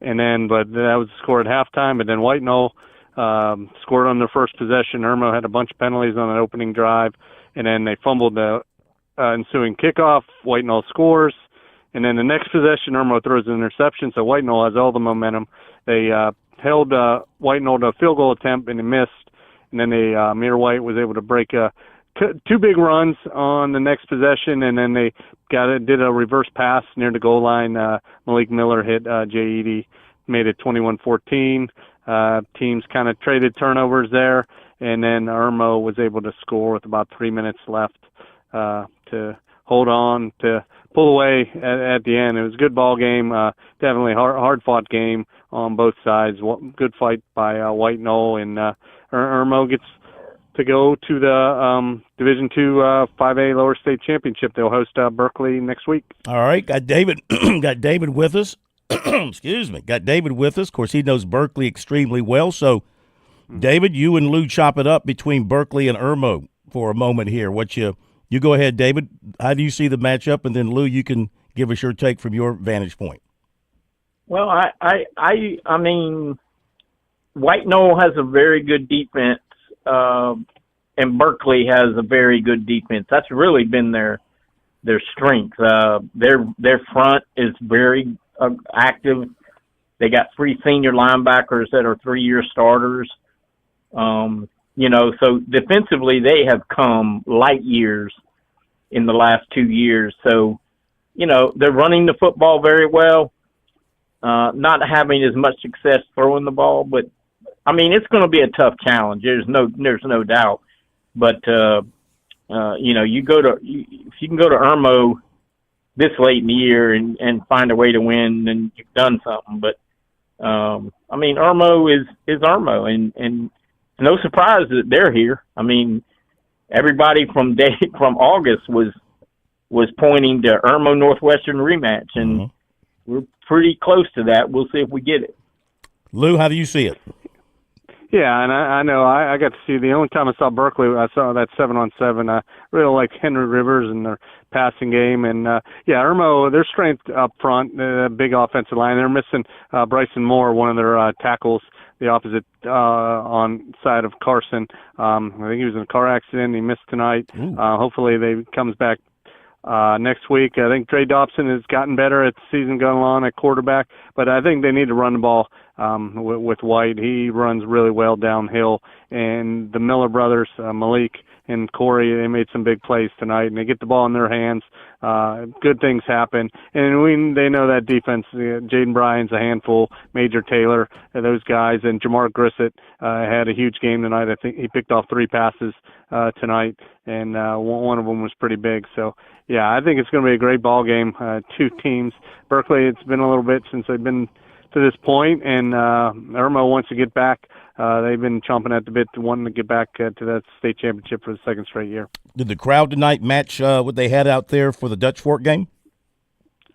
but that was the score at halftime. But then White Knoll scored on their first possession. Irmo had a bunch of penalties on that opening drive, and then they fumbled the ensuing kickoff. White Knoll scores, and then the next possession, Irmo throws an interception, so White Knoll has all the momentum. They held White Knoll to a field goal attempt, and he missed. And then Amir White was able to break two big runs on the next possession, and then they did a reverse pass near the goal line. Malik Miller hit Jay Eady, made it 21-14. Teams kind of traded turnovers there, and then Irmo was able to score with about 3 minutes left to hold on, to pull away at the end. It was a good ball game, definitely a hard-fought game on both sides. Good fight by White Knoll, and Irmo gets to go to the Division II 5A Lower State Championship. They'll host Berkeley next week. All right, got David with us. Excuse me. Got David with us. Of course, he knows Berkeley extremely well. So, David, you and Lou chop it up between Berkeley and Irmo for a moment here. You go ahead, David. How do you see the matchup? And then, Lou, you can give us your take from your vantage point. Well, I mean, White Knoll has a very good defense, and Berkeley has a very good defense. That's really been their strength. Their front is very active. They got 3 senior linebackers that are 3-year starters. So defensively they have come light years in the last 2 years. So, they're running the football very well. Not having as much success throwing the ball, but I mean, it's going to be a tough challenge. There's no doubt. But if you can go to Irmo this late in the year and find a way to win, then you've done something. But I mean, Irmo is Irmo, and no surprise that they're here. I mean, everybody from August was pointing to Irmo Northwestern rematch, and we're pretty close to that. We'll see if we get it. Lou, how do you see it? Yeah, and I know I got to see, the only time I saw Berkeley, I saw that 7-on-7. I really like Henry Rivers and their passing game. And, Irmo, their strength up front, big offensive line. They're missing Bryson Moore, one of their tackles, the opposite on side of Carson. I think he was in a car accident. He missed tonight. Hopefully they comes back next week. I think Trey Dobson has gotten better as the season going on at quarterback, but I think they need to run the ball with White. He runs really well downhill, and the Miller brothers, Malik and Corey, they made some big plays tonight, and they get the ball in their hands. Good things happen, and they know that defense. Jaden Bryan's a handful, Major Taylor, those guys, and Jamar Grissett had a huge game tonight. I think he picked off 3 passes tonight, and one of them was pretty big. So, yeah, I think it's going to be a great ball game. 2 teams. Berkeley, it's been a little bit since they've been to this point, and Irmo wants to get back. They've been chomping at the bit to wanting to get back to that state championship for the 2nd straight year. Did the crowd tonight match what they had out there for the Dutch Fork game?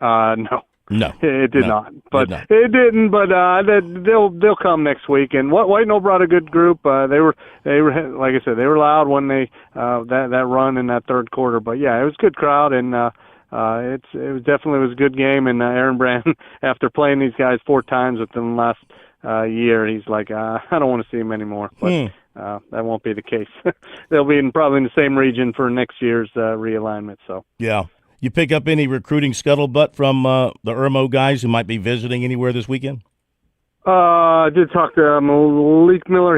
No. No, it did not. But it didn't. But they'll come next week. And White Knoll brought a good group. They were like I said, they were loud when they that run in that 3rd quarter. But yeah, it was a good crowd, and it was definitely a good game. And Aaron Brand, after playing these guys 4 times within the last year, he's like, I don't want to see him anymore. But that won't be the case. They'll be probably in the same region for next year's realignment. So yeah. You pick up any recruiting scuttlebutt from the Irmo guys who might be visiting anywhere this weekend? I did talk to Malik Miller.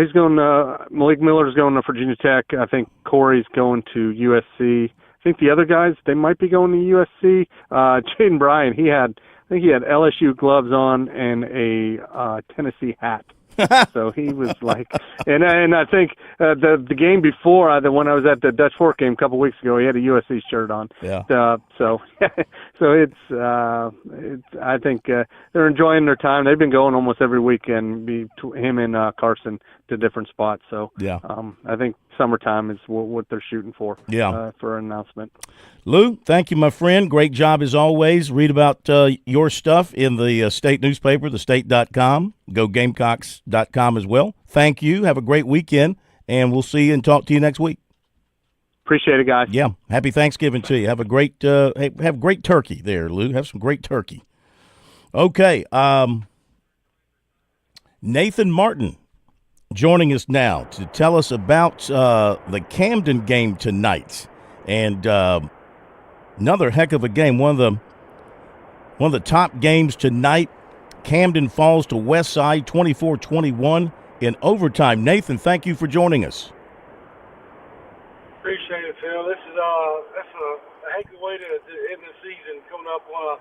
Malik Miller's going to Virginia Tech. I think Corey's going to USC. I think the other guys, they might be going to USC. Jaden Bryan, I think he had LSU gloves on and a Tennessee hat. So he was like, and I think the game before, when I was at the Dutch Fork game a couple weeks ago, he had a USC shirt on. Yeah. So it's I think they're enjoying their time. They've been going almost every weekend. Him and Carson to different spots. So yeah, I think summertime is what they're shooting for. Yeah. For an announcement. Lou, thank you, my friend. Great job as always. Read about your stuff in the state newspaper, thestate.com. Go Gamecocks.com as well. Thank you. Have a great weekend, and we'll see you and talk to you next week. Appreciate it, guys. Yeah. Happy Thanksgiving to you. Have a great have great turkey there, Lou. Have some great turkey. Okay. Nathan Martin joining us now to tell us about the Camden game tonight, and another heck of a game. One of the top games tonight. Camden falls to Westside 24-21 in overtime. Nathan, thank you for joining us. Appreciate it, Phil. That's a heck of a way to end the season, coming up on a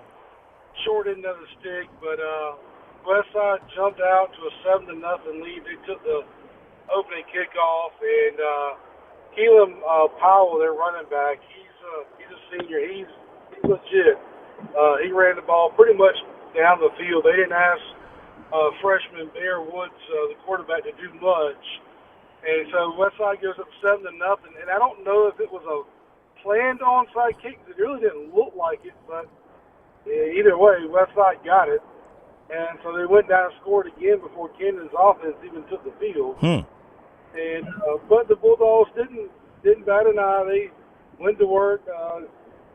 short end of the stick. But Westside jumped out to a 7-0 lead. They took the opening kickoff, and Keelan Powell, their running back, he's a senior. He's legit. He ran the ball pretty much down the field. They didn't ask freshman Bear Woods, the quarterback, to do much. And so Westside goes up 7-0, and I don't know if it was a planned onside kick. It really didn't look like it, but either way, Westside got it. And so they went down and scored again before Camden's offense even took the field. And but the Bulldogs didn't bat an eye. They went to work.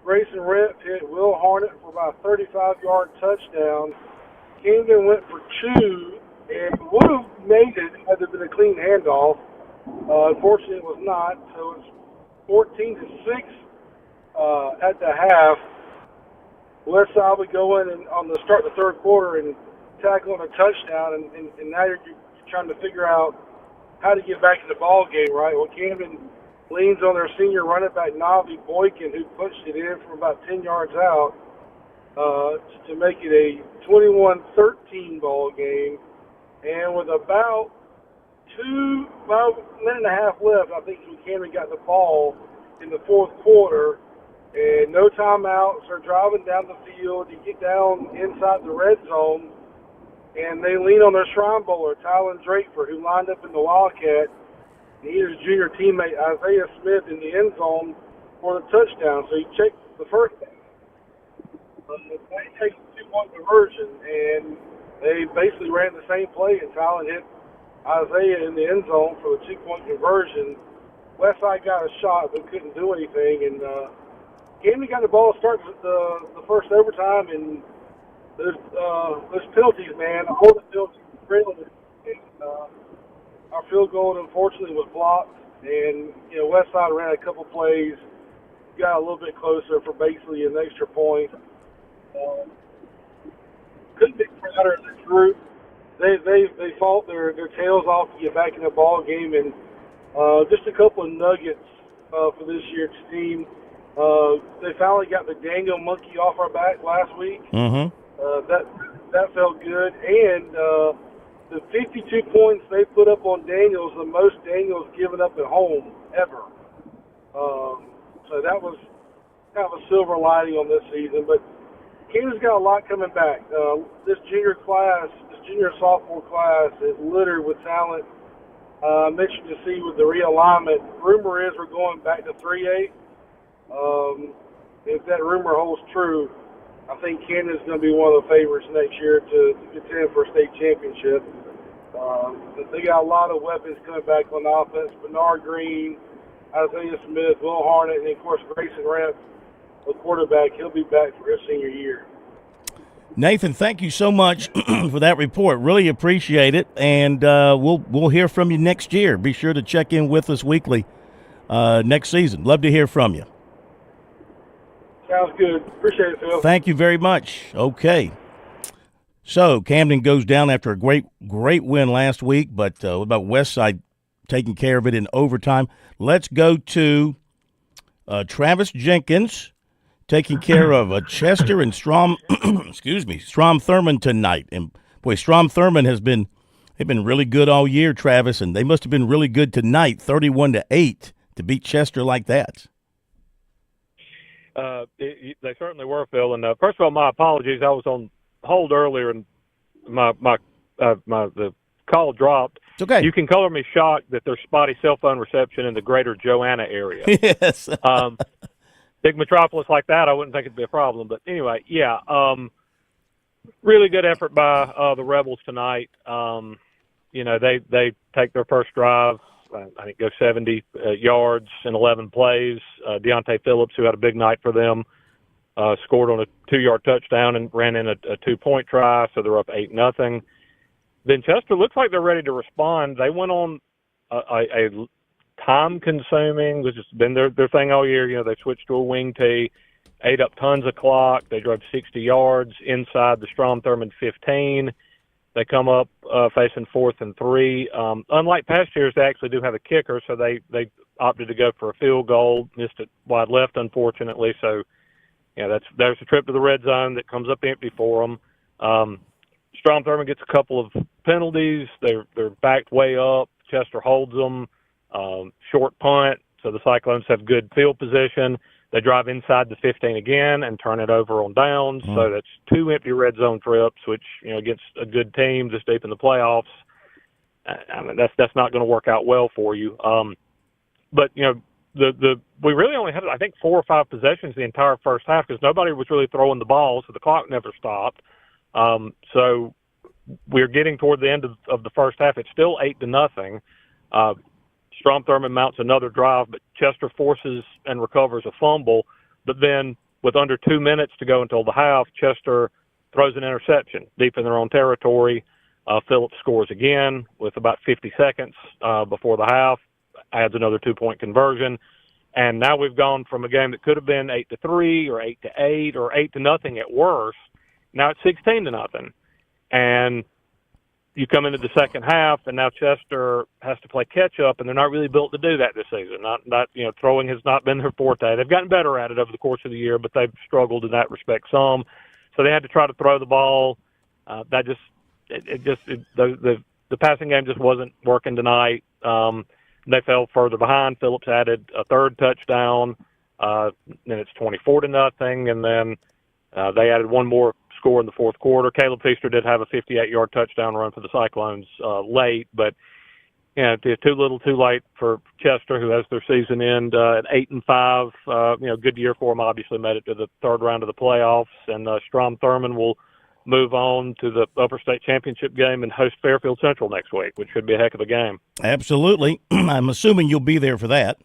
Grayson Rep hit Will Harnett for about a 35-yard touchdown. Camden went for 2 and would have made it had there been a clean handoff. Unfortunately, it was not. So it's 14-6 at the half. Westside would go in and on the start of the third quarter and tackle on a touchdown, and now you're trying to figure out how to get back in the ball game, right? Well, Camden leans on their senior running back, Navi Boykin, who punched it in from about 10 yards out to make it a 21-13 ball game. And with about a minute and a half left, I think Camden got the ball in the fourth quarter, and no timeouts. They're driving down the field. You get down inside the red zone, and they lean on their Shrine Bowler, Tylen Draper, who lined up in the Wildcat. And he is junior teammate Isaiah Smith in the end zone for the touchdown. So he checked the first down. They take a 2-point conversion, and they basically ran the same play, and Tylen hit Isaiah in the end zone for the 2-point conversion. Westside got a shot but couldn't do anything, and Camden got the ball to start the first overtime, and those penalties, man, all the penalties really. Our field goal, unfortunately, was blocked, and Westside ran a couple plays, got a little bit closer for basically an extra point. Couldn't be prouder of this group. They fought their tails off to get back in the ball game, and just a couple of nuggets for this year's team. They finally got the Daniel monkey off our back last week. That felt good, and the 52 points they put up on Daniels, the most Daniels given up at home ever. So that was kind of a silver lining on this season. But Camden's got a lot coming back. This junior sophomore class is littered with talent. I mentioned to see with the realignment. Rumor is we're going back to 3A. If that rumor holds true, I think Camden's going to be one of the favorites next year to contend for a state championship. They got a lot of weapons coming back on offense. Bernard Green, Isaiah Smith, Will Harnett, and, of course, Grayson Rep, the quarterback. He'll be back for his senior year. Nathan, thank you so much for that report. Really appreciate it, and we'll hear from you next year. Be sure to check in with us weekly next season. Love to hear from you. Sounds good. Appreciate it, Phil. Thank you very much. Okay. So Camden goes down after a great win last week, but what about Westside taking care of it in overtime? Let's go to Travis Jenkins taking care of Chester and Strom Thurmond tonight. And boy, Strom Thurmond they've been really good all year, Travis, and they must have been really good tonight, 31-8 to beat Chester like that. They certainly were, Phil. And first of all, my apologies. I was on hold earlier, and the call dropped. It's okay. You can color me shocked that there's spotty cell phone reception in the greater Joanna area. Yes. Big metropolis like that, I wouldn't think it'd be a problem. But anyway, yeah, really good effort by the Rebels tonight. They take their first drive. I think go 70 yards in 11 plays. Deontay Phillips, who had a big night for them, scored on a 2-yard touchdown and ran in a 2-point try, so they're up 8-0. Then Chester looks like they're ready to respond. They went on a time-consuming, which has been their thing all year. They switched to a wing tee, ate up tons of clock. They drove 60 yards inside the Strom Thurmond 15. They come up facing 4th and 3. Unlike past years, they actually do have a kicker, so they opted to go for a field goal, missed it wide left, unfortunately. So, there's a trip to the red zone that comes up empty for them. Strom Thurmond gets a couple of penalties. They're backed way up. Chester holds them. Short punt, so the Cyclones have good field position. They drive inside the 15 again and turn it over on downs. So that's 2 empty red zone trips, which, against a good team this deep in the playoffs, I mean, that's not going to work out well for you. But we really only had, I think, 4 or 5 possessions the entire first half because nobody was really throwing the ball, so the clock never stopped. So we're getting toward the end of the first half. It's still 8-0. Strom Thurmond mounts another drive, but Chester forces and recovers a fumble. But then with under 2 minutes to go until the half, Chester throws an interception deep in their own territory. Phillips scores again with about 50 seconds before the half, adds another 2-point conversion. And now we've gone from a game that could have been 8-3 or 8-8 or 8-0 at worst. Now it's 16-0. And you come into the second half, and now Chester has to play catch-up, and they're not really built to do that this season. Throwing has not been their forte. They've gotten better at it over the course of the year, but they've struggled in that respect some. So they had to try to throw the ball. The passing game just wasn't working tonight. They fell further behind. Phillips added a third touchdown. Then it's 24-0, and then they added one more score in the fourth quarter. Caleb Feaster did have a 58-yard touchdown run for the Cyclones late, but it's too little, too late for Chester, who has their season end at 8-5. Good year for them. Obviously, made it to the third round of the playoffs, and Strom Thurmond will move on to the Upper State Championship game and host Fairfield Central next week, which should be a heck of a game. Absolutely. I'm assuming you'll be there for that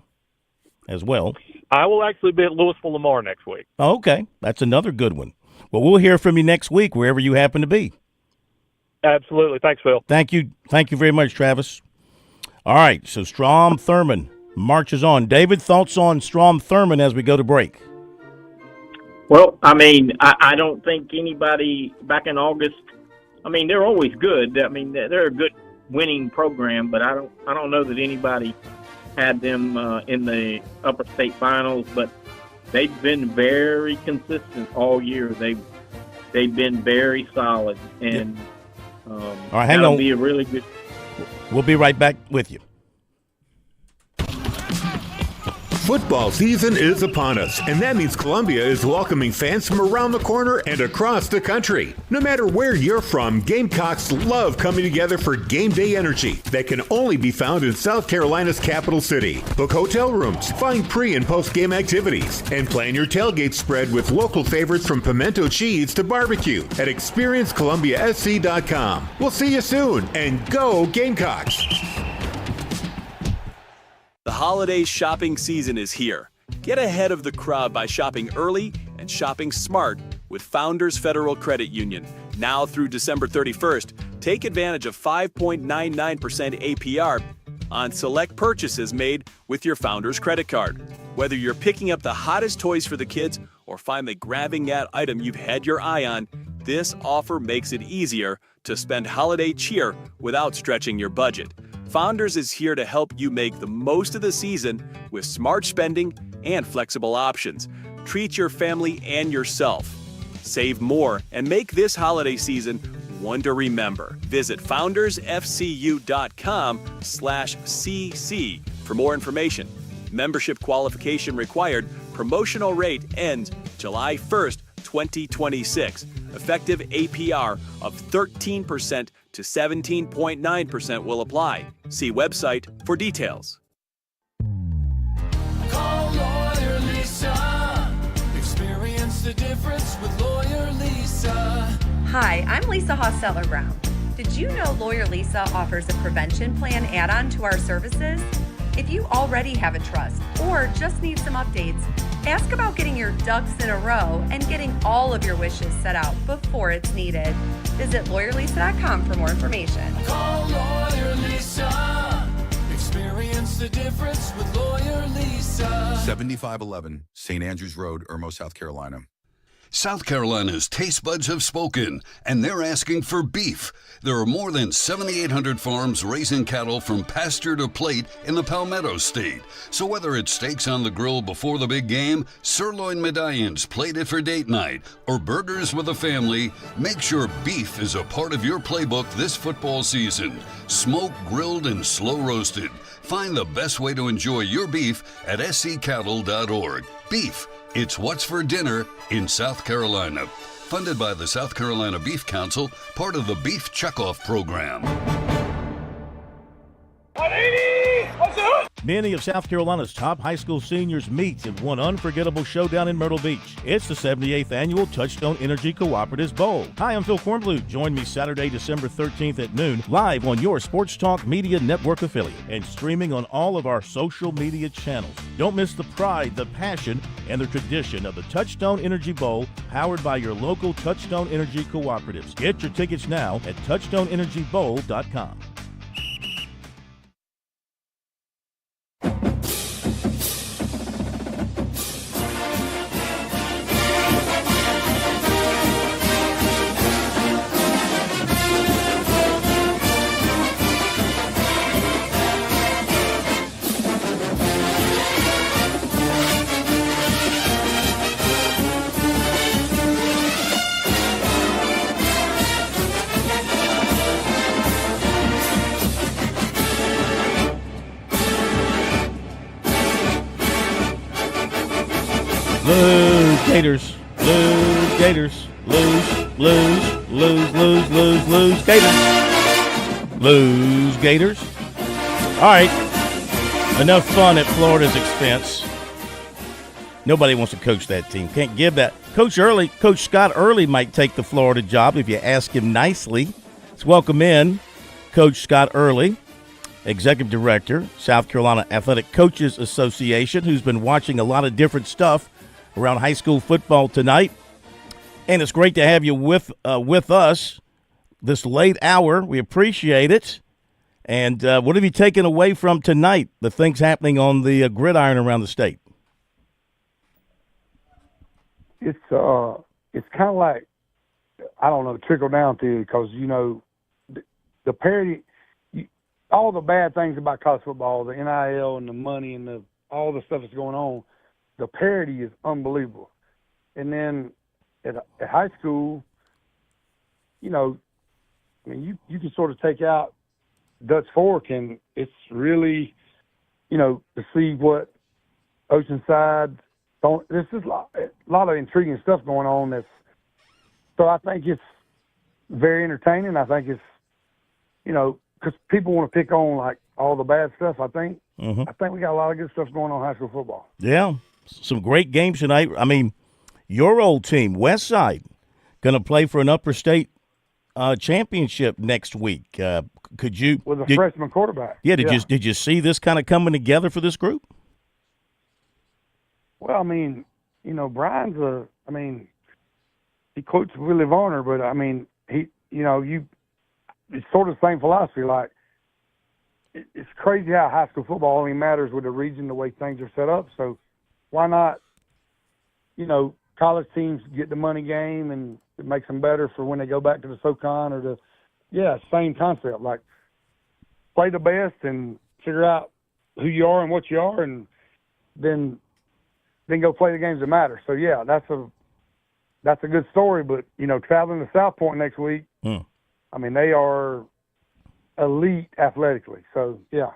as well. I will actually be at Louisville Lamar next week. Okay, that's another good one. Well, we'll hear from you next week, wherever you happen to be. Absolutely. Thanks, Phil. Thank you. Thank you very much, Travis. All right, so Strom Thurmond marches on. David, thoughts on Strom Thurmond as we go to break? Well, I mean, I don't think anybody back in August, I mean, they're always good. I mean, they're a good winning program, but I don't know that anybody had them in the Upper State Finals, but they've been very consistent all year. They've been very solid, and all right, hang on. Be a really good. We'll be right back with you. Football season is upon us, and that means Columbia is welcoming fans from around the corner and across the country. No matter where you're from, Gamecocks love coming together for game day energy that can only be found in South Carolina's capital city. Book hotel rooms, find pre- and post-game activities, and plan your tailgate spread with local favorites from pimento cheese to barbecue at experiencecolumbiasc.com. We'll see you soon, and go Gamecocks! The holiday shopping season is here. Get ahead of the crowd by shopping early and shopping smart with Founders Federal Credit Union. Now through December 31st, take advantage of 5.99% APR on select purchases made with your Founders credit card. Whether you're picking up the hottest toys for the kids or finally grabbing that item you've had your eye on, this offer makes it easier to spend holiday cheer without stretching your budget. Founders is here to help you make the most of the season with smart spending and flexible options. Treat your family and yourself. Save more and make this holiday season one to remember. Visit foundersfcu.com/cc for more information. Membership qualification required. Promotional rate ends July 1st, 2026. Effective APR of 13% to 17.9% will apply. See website for details. Call Lawyer Lisa. Experience the difference with Lawyer Lisa. Hi, I'm Lisa Hosseller Brown. Did you know Lawyer Lisa offers a prevention plan add-on to our services? If you already have a trust or just need some updates, ask about getting your ducks in a row and getting all of your wishes set out before it's needed. Visit lawyerlisa.com for more information. Call Lawyer Lisa. Experience the difference with Lawyer Lisa. 7511 St. Andrews Road, Irmo, South Carolina. South Carolina's taste buds have spoken, and they're asking for beef. There are more than 7,800 farms raising cattle from pasture to plate in the Palmetto State. So whether it's steaks on the grill before the big game, sirloin medallions plated for date night, or burgers with a family, make sure beef is a part of your playbook this football season. Smoked, grilled, and slow roasted. Find the best way to enjoy your beef at scattle.org. Beef. It's what's for dinner in South Carolina. Funded by the South Carolina Beef Council, part of the Beef Checkoff program. Many of South Carolina's top high school seniors meet in one unforgettable showdown in Myrtle Beach. It's the 78th annual Touchstone Energy Cooperatives Bowl. Hi, I'm Phil Kornbluth. Join me Saturday, December 13th at noon, live on your Sports Talk Media Network affiliate and streaming on all of our social media channels. Don't miss the pride, the passion, and the tradition of the Touchstone Energy Bowl, powered by your local Touchstone Energy Cooperatives. Get your tickets now at touchstoneenergybowl.com. Lose, Gators. Lose, Gators. Lose, Gators. Lose, Gators. All right. Enough fun at Florida's expense. Nobody wants to coach that team. Can't give that. Coach Scott Early might take the Florida job if you ask him nicely. Let's welcome in Coach Scott Early, Executive Director, South Carolina Athletic Coaches Association, who's been watching a lot of different stuff around high school football tonight. And it's great to have you with us this late hour. We appreciate it. And what have you taken away from tonight, the things happening on the gridiron around the state? It's kind of like, I don't know, trickle down theory, because, you know, the parity, all the bad things about college football, the NIL and the money and all the stuff that's going on, the parity is unbelievable. And then at high school, you know, I mean, you can sort of take out Dutch Fork, and it's really, you know, to see what Oceanside, this is a lot of intriguing stuff going on. So I think it's very entertaining. I think it's, you know, because people want to pick on like all the bad stuff. I think we got a lot of good stuff going on in high school football. Yeah, some great games tonight. I mean, your old team, Westside, going to play for an upper state championship next week. Could you with a freshman quarterback? Yeah, did you see this kind of coming together for this group? Well, I mean, you know, Brian's he coached Willie Varner, but I mean, it's sort of the same philosophy. Like, it's crazy how high school football only matters with the region, the way things are set up. So why not, you know, college teams get the money game and it makes them better for when they go back to the SoCon or same concept. Like, play the best and figure out who you are and what you are, and then go play the games that matter. So yeah, that's a good story. But, you know, traveling to South Point next week, I mean, they are elite athletically. So yeah.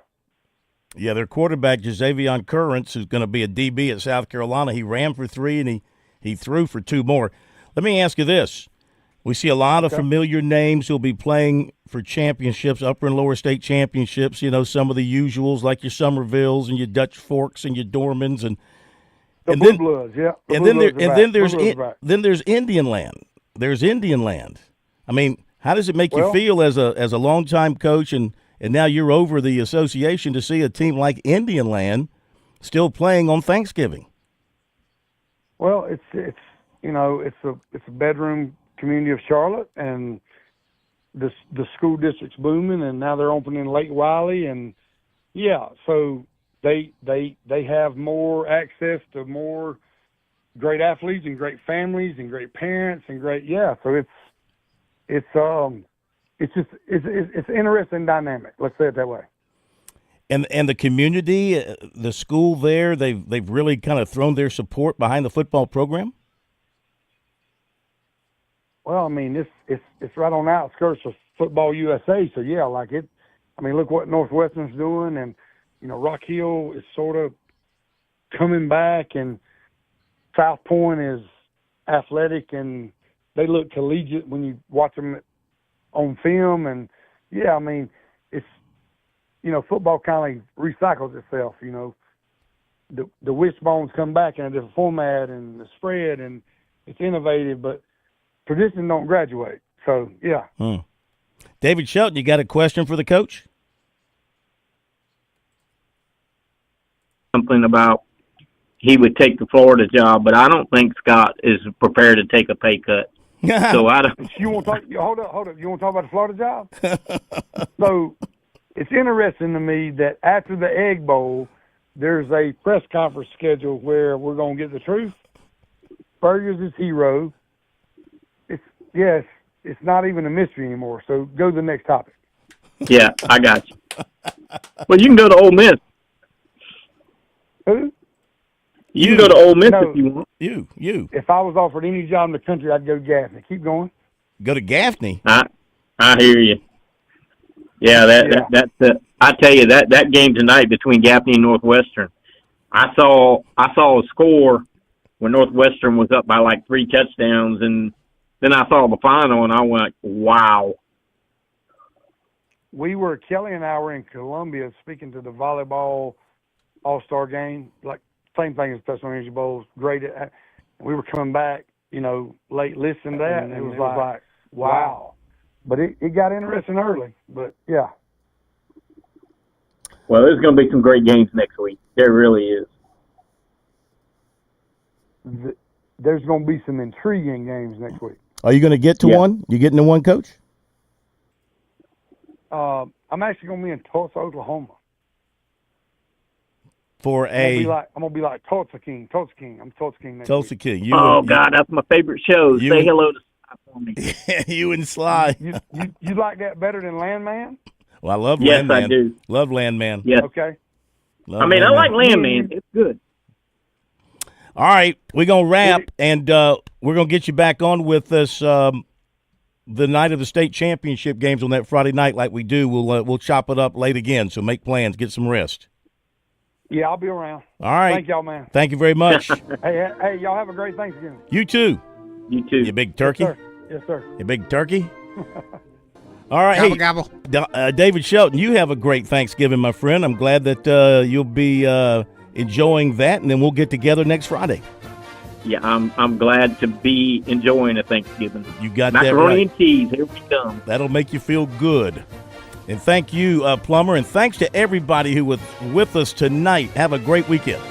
Yeah, their quarterback, Jazavion Currents, who's going to be a DB at South Carolina, he ran for 3 and he threw for 2 more. Let me ask you this. We see a lot of familiar names who'll be playing for championships, upper and lower state championships, you know, some of the usuals like your Somervilles and your Dutch Forks and your Dormans and Blue Bloods, yeah. Then there's Indian Land. There's Indian Land. I mean, how does it make you feel as a longtime coach and now you're over the association to see a team like Indian Land still playing on Thanksgiving? Well, it's you know, it's a bedroom community of Charlotte, and the school district's booming, and now they're opening Lake Wiley, and yeah, so they have more access to more great athletes and great families and great parents and so it's an interesting dynamic. Let's say it that way. And the community, the school there, they've really kind of thrown their support behind the football program. Well, I mean, it's right on the outskirts of Football USA. So yeah, like it. I mean, look what Northwestern's doing, and you know, Rock Hill is sort of coming back, and South Point is athletic, and they look collegiate when you watch them on film. And yeah, I mean, football kind of recycles itself. The wishbones come back in a different format and the spread, and it's innovative, but tradition don't graduate. So, yeah. David Shelton, you got a question for the coach? Something about he would take the Florida job, but I don't think Scott is prepared to take a pay cut. So I don't. You want to talk? Hold up. You want to talk about the Florida job? So it's interesting to me that after the Egg Bowl, there's a press conference scheduled where we're going to get the truth. Spurrier's his hero. It's not even a mystery anymore. So go to the next topic. Yeah, I got you. Well, you can go to Ole Miss. Who? You can go to Ole Miss if you want. You. If I was offered any job in the country, I'd go to Gaffney. Keep going. Go to Gaffney? I hear you. Yeah, that's I tell you, that game tonight between Gaffney and Northwestern, I saw a score where Northwestern was up by like 3 touchdowns, and then I saw the final, and I went, wow. Kelly and I were in Columbia speaking to the volleyball all-star game, like same thing as Touchdown Energy Bowls, great. We were coming back, late listening to that, and it was like, wow. But it got interesting early, but yeah. Well, there's going to be some great games next week. There really is. There's going to be some intriguing games next week. Are you going to get to one? You getting to one, Coach? I'm actually going to be in Tulsa, Oklahoma. For I'm going to be like Tulsa King. I'm Tulsa King next Tulsa week. King. God, that's my favorite show. Say hello to Sly for me. You and Sly. You like that better than Landman? Well, I love Yes, Landman. I do. Love Landman. Yes. Okay. I like Landman. It's good. All right, we're going to wrap, and we're going to get you back on with us the night of the state championship games on that Friday night like we do. We'll chop it up late again, so make plans. Get some rest. Yeah, I'll be around. All right. Thank y'all, man. Thank you very much. hey, y'all have a great Thanksgiving. You too. You too. You big turkey? Yes, sir. You big turkey? All right. Gobble, hey, David Shelton, you have a great Thanksgiving, my friend. I'm glad that you'll be enjoying that, and then we'll get together next Friday. Yeah, I'm glad to be enjoying a Thanksgiving. You got macaroni that right. and cheese. Here we come. That'll make you feel good. And thank you, Plummer, and thanks to everybody who was with us tonight. Have a great weekend.